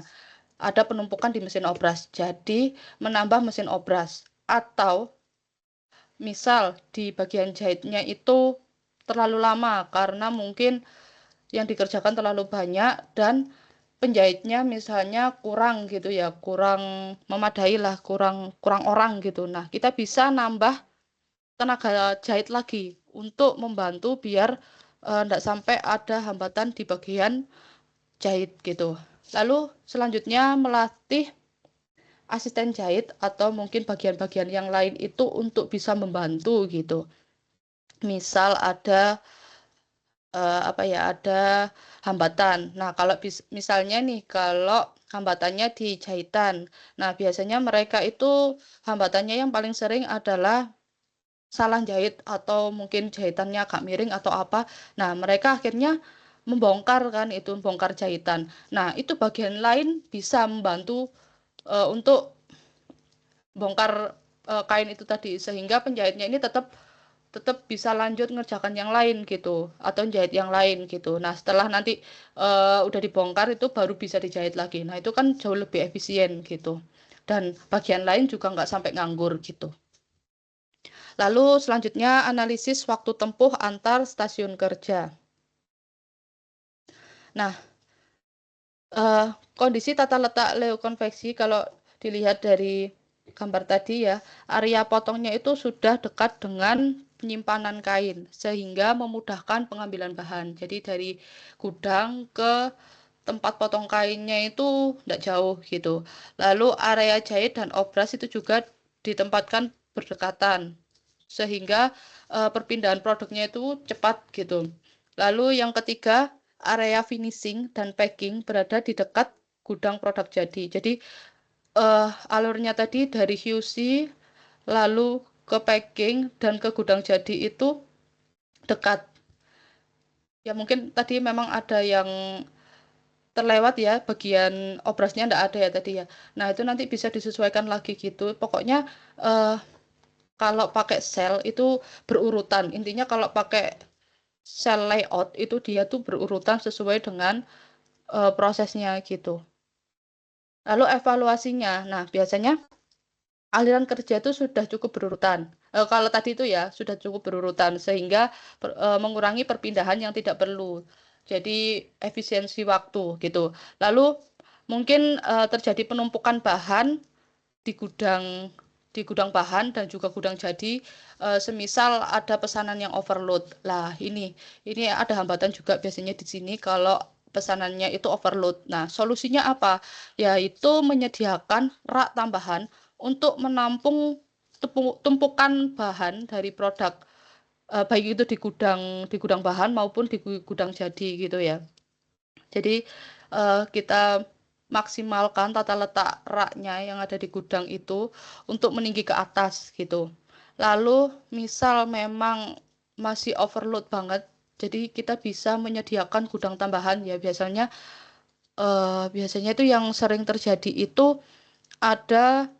Ada penumpukan di mesin obras. Jadi menambah mesin obras. Atau misal di bagian jahitnya itu terlalu lama karena mungkin yang dikerjakan terlalu banyak dan penjahitnya misalnya kurang gitu ya, kurang memadai lah, kurang orang gitu. Nah, kita bisa nambah tenaga jahit lagi untuk membantu biar enggak sampai ada hambatan di bagian jahit gitu. Lalu selanjutnya melatih asisten jahit atau mungkin bagian-bagian yang lain itu untuk bisa membantu gitu. Misal ada ada hambatan. Nah, kalau misalnya nih kalau hambatannya di jahitan. Nah, biasanya mereka itu hambatannya yang paling sering adalah salah jahit atau mungkin jahitannya agak miring atau apa. Nah, mereka akhirnya membongkar kan itu, bongkar jahitan. Nah, itu bagian lain bisa membantu untuk bongkar kain itu tadi sehingga penjahitnya ini tetap tetap bisa lanjut ngerjakan yang lain gitu atau jahit yang lain gitu. Nah, setelah nanti udah dibongkar itu baru bisa dijahit lagi. Nah, itu kan jauh lebih efisien gitu. Dan bagian lain juga nggak sampai nganggur gitu. Lalu selanjutnya analisis waktu tempuh antar stasiun kerja. Nah, kondisi tata letak leokonveksi kalau dilihat dari gambar tadi ya, area potongnya itu sudah dekat dengan penyimpanan kain sehingga memudahkan pengambilan bahan. Jadi dari gudang ke tempat potong kainnya itu tidak jauh gitu. Lalu area jahit dan obras itu juga ditempatkan berdekatan sehingga perpindahan produknya itu cepat gitu. Lalu yang ketiga, area finishing dan packing berada di dekat gudang produk jadi. Jadi alurnya tadi dari QC lalu ke packing dan ke gudang jadi itu dekat. Ya mungkin tadi memang ada yang terlewat ya, bagian obrasnya enggak ada ya tadi ya. Nah, itu nanti bisa disesuaikan lagi gitu. Pokoknya kalau pakai sel itu berurutan. Intinya kalau pakai sel layout itu dia tuh berurutan sesuai dengan prosesnya gitu. Lalu evaluasinya. Nah, biasanya aliran kerja itu sudah cukup berurutan. Kalau tadi itu ya sudah cukup berurutan sehingga mengurangi perpindahan yang tidak perlu. Jadi efisiensi waktu gitu. Lalu mungkin terjadi penumpukan bahan di gudang bahan dan juga gudang jadi semisal ada pesanan yang overload. Lah ini ada hambatan juga biasanya di sini kalau pesanannya itu overload. Nah, solusinya apa? Yaitu menyediakan rak tambahan untuk menampung tumpukan bahan dari produk baik itu di gudang bahan maupun di gudang jadi gitu ya. Jadi kita maksimalkan tata letak raknya yang ada di gudang itu untuk meninggi ke atas gitu. Lalu misal memang masih overload banget, jadi kita bisa menyediakan gudang tambahan ya biasanya itu yang sering terjadi itu ada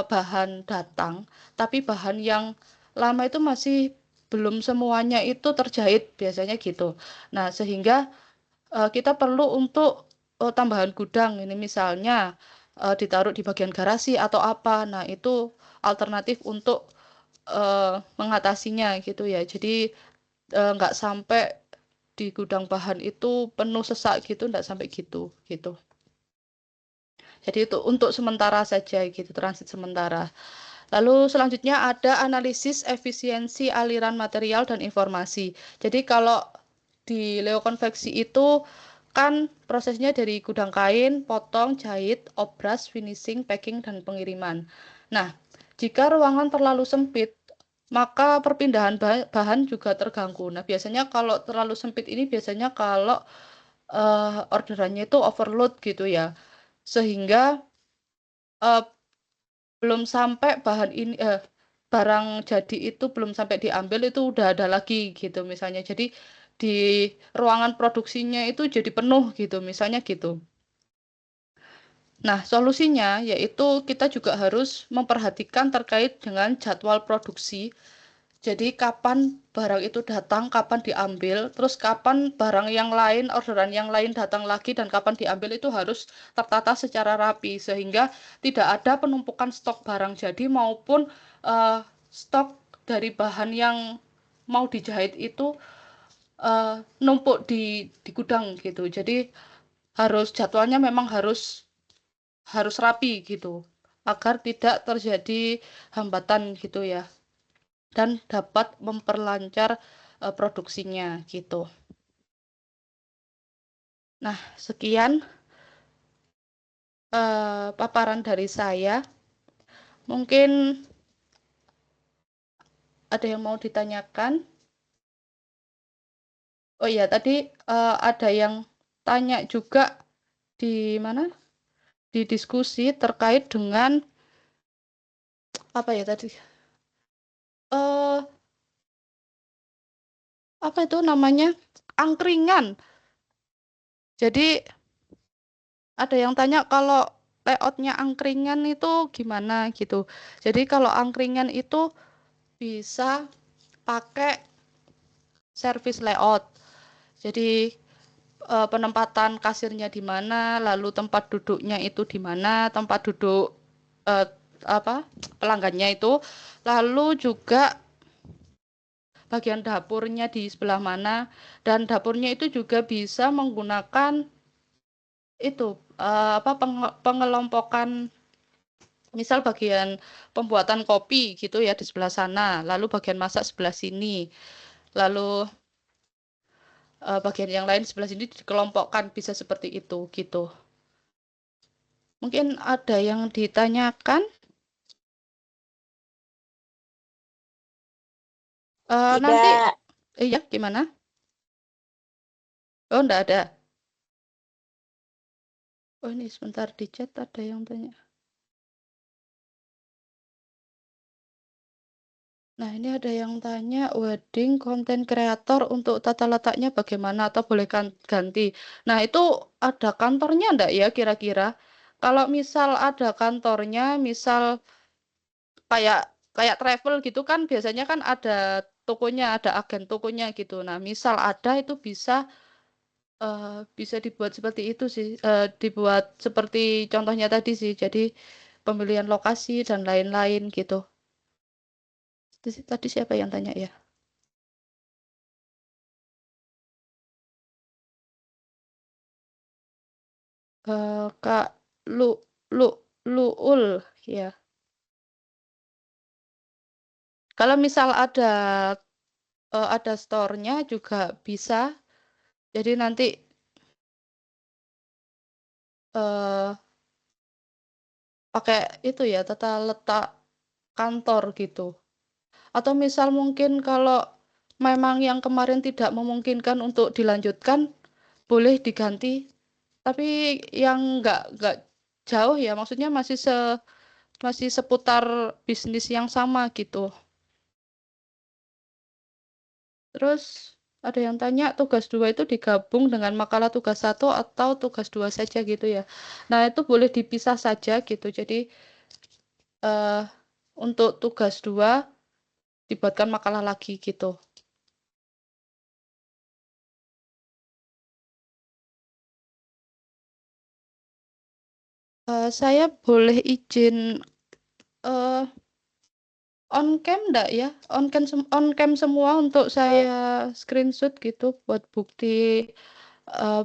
bahan datang, tapi bahan yang lama itu masih belum semuanya itu terjahit biasanya gitu. Nah, sehingga kita perlu untuk tambahan gudang ini misalnya ditaruh di bagian garasi atau apa. Nah, itu alternatif untuk mengatasinya gitu ya. Jadi nggak sampai di gudang bahan itu penuh sesak gitu, nggak sampai gitu gitu. Jadi itu untuk sementara saja gitu, transit sementara. Lalu selanjutnya ada analisis efisiensi aliran material dan informasi. Jadi kalau di Leo konveksi itu kan prosesnya dari gudang kain, potong, jahit, obras, finishing, packing, dan pengiriman. Nah, jika ruangan terlalu sempit, maka perpindahan bahan juga terganggu. Nah, biasanya kalau terlalu sempit ini biasanya kalau orderannya itu overload gitu ya. Sehingga belum sampai barang jadi itu belum sampai diambil itu udah ada lagi gitu misalnya. Jadi di ruangan produksinya itu jadi penuh gitu misalnya gitu. Nah, solusinya yaitu kita juga harus memperhatikan terkait dengan jadwal produksi. Jadi kapan barang itu datang, kapan diambil, terus kapan barang yang lain, orderan yang lain datang lagi dan kapan diambil itu harus tertata secara rapi sehingga tidak ada penumpukan stok barang jadi maupun stok dari bahan yang mau dijahit itu numpuk di gudang gitu. Jadi jadwalnya memang harus rapi gitu agar tidak terjadi hambatan gitu ya. Dan dapat memperlancar produksinya gitu. Nah, sekian paparan dari saya. Mungkin ada yang mau ditanyakan? Oh iya, tadi ada yang tanya juga di mana? Di diskusi terkait dengan apa ya tadi? Apa itu namanya? Angkringan. Jadi ada yang tanya kalau layoutnya angkringan itu gimana gitu. Jadi kalau angkringan itu bisa pakai service layout. Jadi penempatan kasirnya di mana, lalu tempat duduknya itu di mana, tempat duduk pelanggannya itu, lalu juga bagian dapurnya di sebelah mana, dan dapurnya itu juga bisa menggunakan itu pengelompokan, misal bagian pembuatan kopi gitu ya di sebelah sana, lalu bagian masak sebelah sini, lalu bagian yang lain sebelah sini dikelompokkan, bisa seperti itu gitu. Mungkin ada yang ditanyakan? Nanti, iya gimana? Oh, enggak ada. Oh, ini sebentar di chat ada yang tanya. Nah, ini ada yang tanya, wedding content creator untuk tata letaknya bagaimana atau boleh ganti. Nah, itu ada kantornya enggak ya kira-kira? Kalau misal ada kantornya, misal kayak travel gitu kan biasanya kan ada tokonya, ada agen tokonya gitu. Nah, misal ada itu bisa dibuat seperti itu sih, dibuat seperti contohnya tadi sih. Jadi pemilihan lokasi dan lain-lain gitu. Tadi siapa yang tanya ya? Kak Lu Lu Luul ya. Kalau misal ada store-nya juga bisa. Jadi nanti pakai itu ya tata letak kantor gitu. Atau misal mungkin kalau memang yang kemarin tidak memungkinkan untuk dilanjutkan, boleh diganti. Tapi yang nggak jauh ya, maksudnya masih seputar bisnis yang sama gitu. Terus ada yang tanya tugas 2 itu digabung dengan makalah tugas 1 atau tugas 2 saja gitu ya. Nah, itu boleh dipisah saja gitu. Jadi untuk tugas 2 dibuatkan makalah lagi gitu. Saya boleh izin on cam enggak ya? On cam semua untuk saya screenshot gitu buat bukti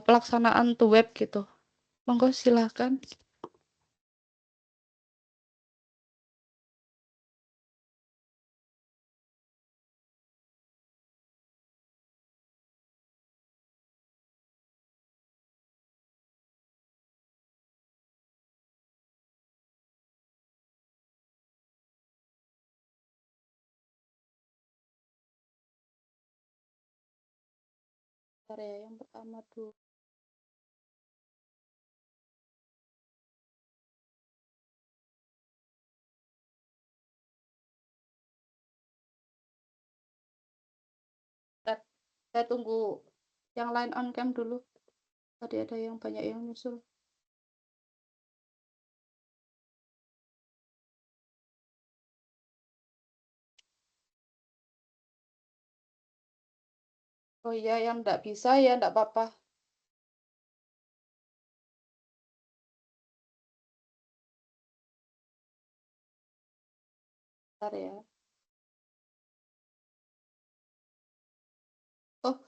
pelaksanaan to web gitu. Monggo silahkan. Bentar ya, yang pertama dulu. Saya tunggu yang lain on cam dulu. Tadi ada yang banyak yang nyusul. Oh iya, yang enggak bisa ya enggak apa-apa. Bentar ya. Oh,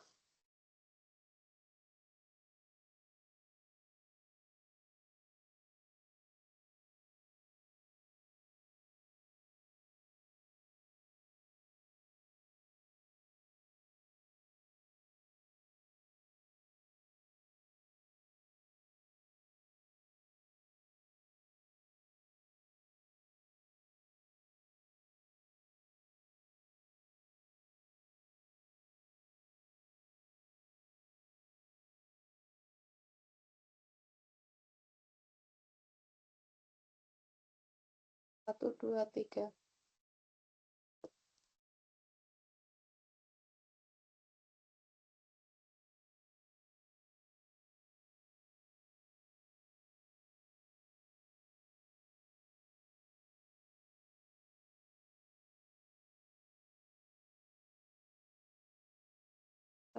satu, dua, tiga.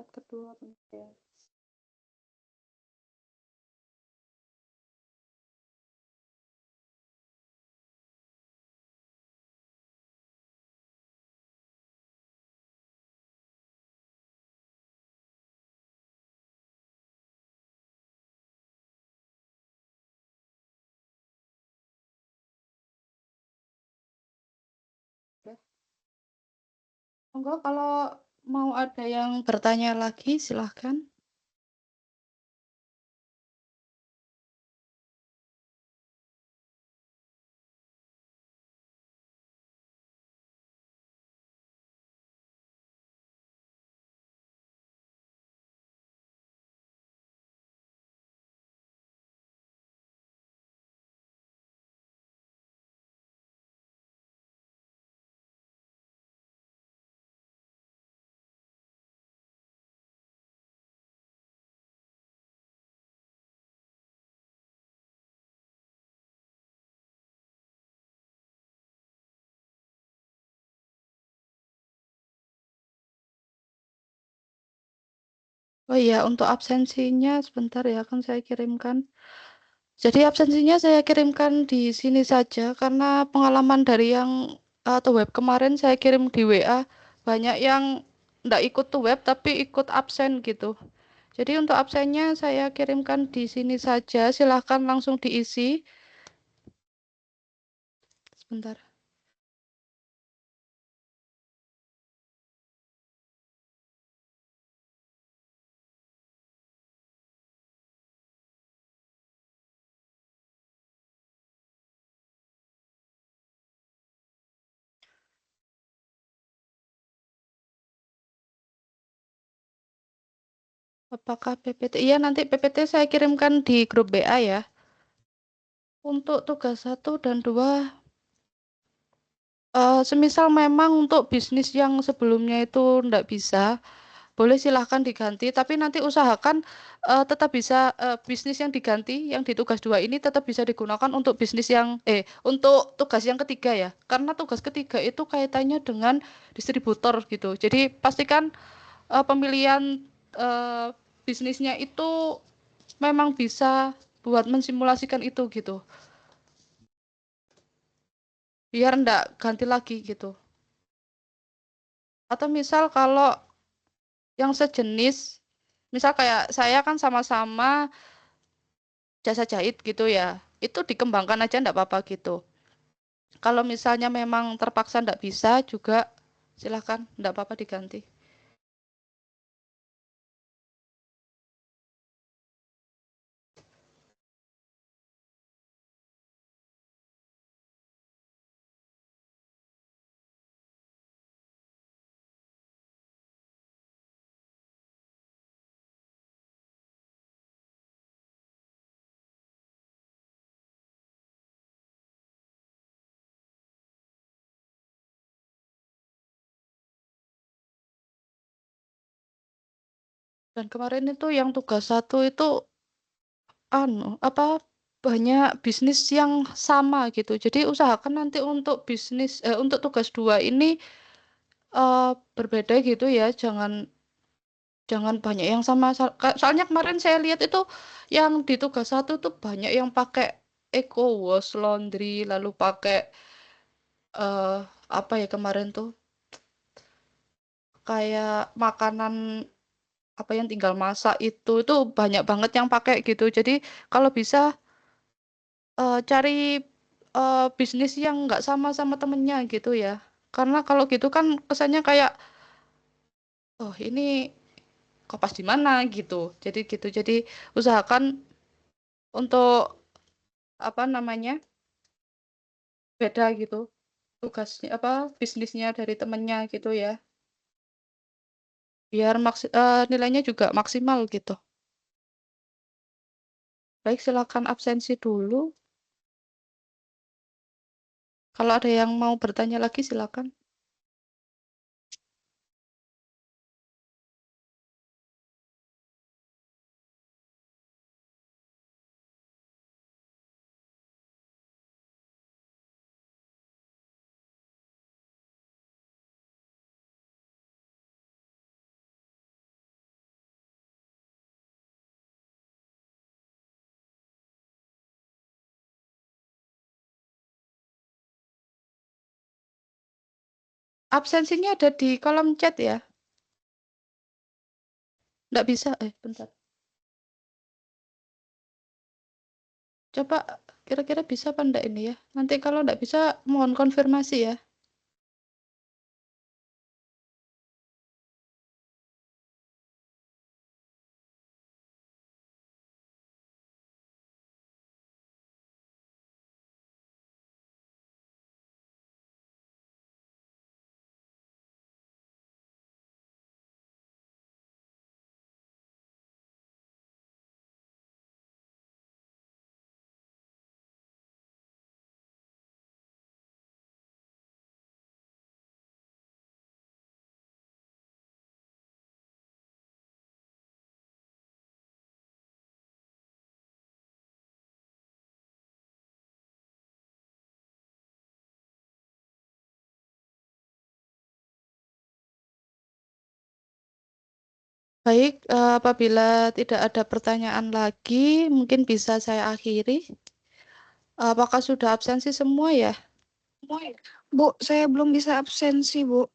tingkat kedua ya. Monggo kalau mau ada yang bertanya lagi silahkan. Oh iya, untuk absensinya sebentar ya, akan saya kirimkan. Jadi absensinya saya kirimkan di sini saja karena pengalaman dari yang atau web kemarin saya kirim di WA, banyak yang nggak ikut tuh web tapi ikut absen gitu. Jadi untuk absennya saya kirimkan di sini saja, silahkan langsung diisi. Sebentar. Apakah PPT? Iya, nanti PPT saya kirimkan di grup BA ya. Untuk tugas 1 dan 2, semisal memang untuk bisnis yang sebelumnya itu enggak bisa, boleh silahkan diganti, tapi nanti usahakan tetap bisa bisnis yang diganti, yang di tugas 2 ini tetap bisa digunakan untuk bisnis yang untuk tugas yang ketiga ya. Karena tugas ketiga itu kaitannya dengan distributor gitu. Jadi pastikan pemilihan uh, bisnisnya itu memang bisa buat mensimulasikan itu gitu. Biar enggak ganti lagi gitu. Atau misal kalau yang sejenis, misal kayak saya kan sama-sama jasa jahit gitu ya, itu dikembangkan aja enggak apa-apa gitu. Kalau misalnya memang terpaksa enggak bisa juga silahkan, enggak apa-apa diganti. Dan kemarin itu yang tugas 1 itu banyak bisnis yang sama gitu. Jadi usahakan nanti untuk untuk tugas 2 ini berbeda gitu ya, jangan jangan banyak yang sama. Soalnya kemarin saya lihat itu yang di tugas 1 tuh banyak yang pakai Eco Wash Laundry, lalu pakai apa ya kemarin tuh kayak makanan apa yang tinggal masak itu banyak banget yang pakai gitu. Jadi kalau bisa cari bisnis yang nggak sama sama temennya gitu ya. Karena kalau gitu kan kesannya kayak, oh ini kopas di mana gitu. Jadi gitu. Jadi usahakan untuk apa namanya beda gitu tugasnya bisnisnya dari temennya gitu ya. Biar nilainya juga maksimal gitu. Baik, silakan absensi dulu. Kalau ada yang mau bertanya lagi silakan. Absensinya ada di kolom chat ya. Nggak bisa, bentar. Coba kira-kira bisa apa enggak ini ya. Nanti kalau enggak bisa, mohon konfirmasi ya. Baik, apabila tidak ada pertanyaan lagi, mungkin bisa saya akhiri. Apakah sudah absensi semua ya? Bu, saya belum bisa absensi, Bu.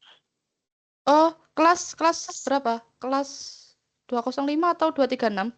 Oh, kelas berapa? Kelas 205 atau 236?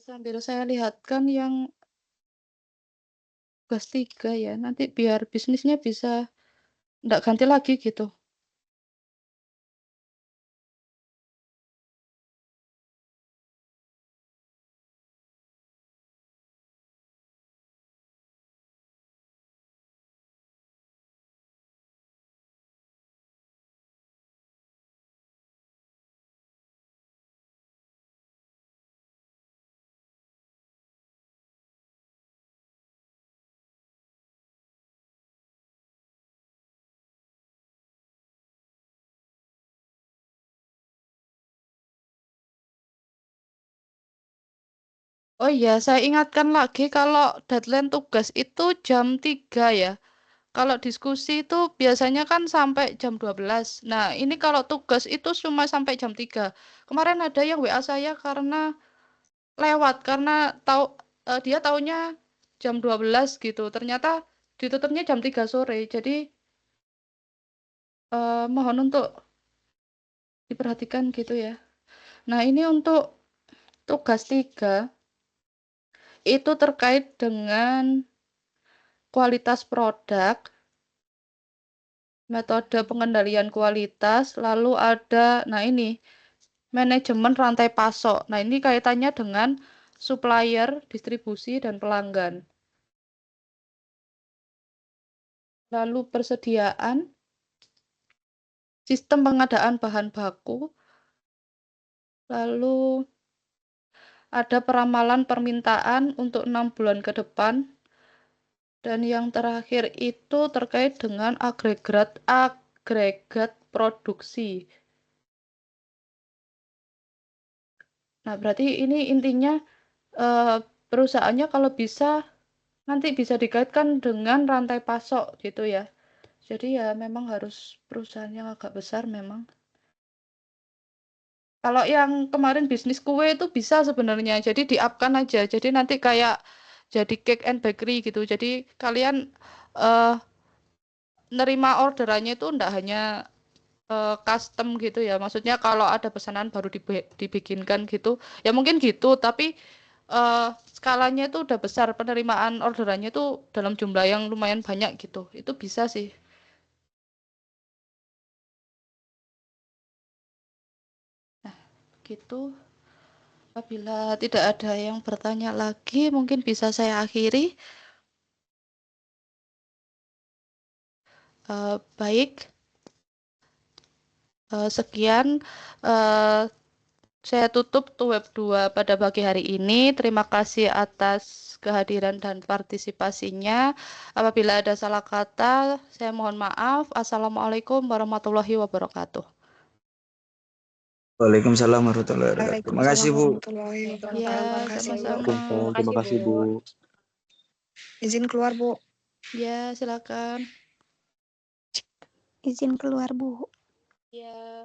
Sambil saya lihatkan yang tugas 3 ya. Nanti biar bisnisnya bisa enggak ganti lagi gitu. Oh iya, saya ingatkan lagi kalau deadline tugas itu jam 3 ya. Kalau diskusi itu biasanya kan sampai jam 12. Nah, ini kalau tugas itu cuma sampai jam 3. Kemarin ada yang WA saya karena lewat, karena dia taunya jam 12 gitu. Ternyata ditutupnya jam 3 sore. Jadi, mohon untuk diperhatikan gitu ya. Nah, ini untuk tugas 3 itu terkait dengan kualitas produk, metode pengendalian kualitas, lalu ada, nah ini, manajemen rantai pasok. Nah, ini kaitannya dengan supplier, distribusi, dan pelanggan. Lalu persediaan, sistem pengadaan bahan baku, lalu ada peramalan permintaan untuk 6 bulan ke depan, dan yang terakhir itu terkait dengan agregat produksi. Nah, berarti ini intinya perusahaannya kalau bisa nanti bisa dikaitkan dengan rantai pasok gitu ya. Jadi ya memang harus perusahaan yang agak besar memang. Kalau yang kemarin bisnis kue itu bisa sebenarnya. Jadi di-up-kan aja. Jadi nanti kayak jadi cake and bakery gitu. Jadi kalian eh nerima orderannya itu enggak hanya custom gitu ya. Maksudnya kalau ada pesanan baru dibikinkan gitu. Ya mungkin gitu, tapi skalanya itu udah besar, penerimaan orderannya itu dalam jumlah yang lumayan banyak gitu. Itu bisa sih. Nah, gitu. Apabila tidak ada yang bertanya lagi, mungkin bisa saya akhiri. Baik, sekian. Saya tutup web 2 pada pagi hari ini. Terima kasih atas kehadiran dan partisipasinya. Apabila ada salah kata, saya mohon maaf. Assalamualaikum warahmatullahi wabarakatuh. Waalaikumsalam warahmatullahi wabarakatuh. Terima Waalaikumsalam kasih, Bu. warahmatullahi wabarakatuh. Ya, Terima kasih, Bu. sama-sama. Waalaikumsalam. Terima kasih, Bu. Izin keluar, Bu. Ya, silakan. Izin keluar, Bu. Ya.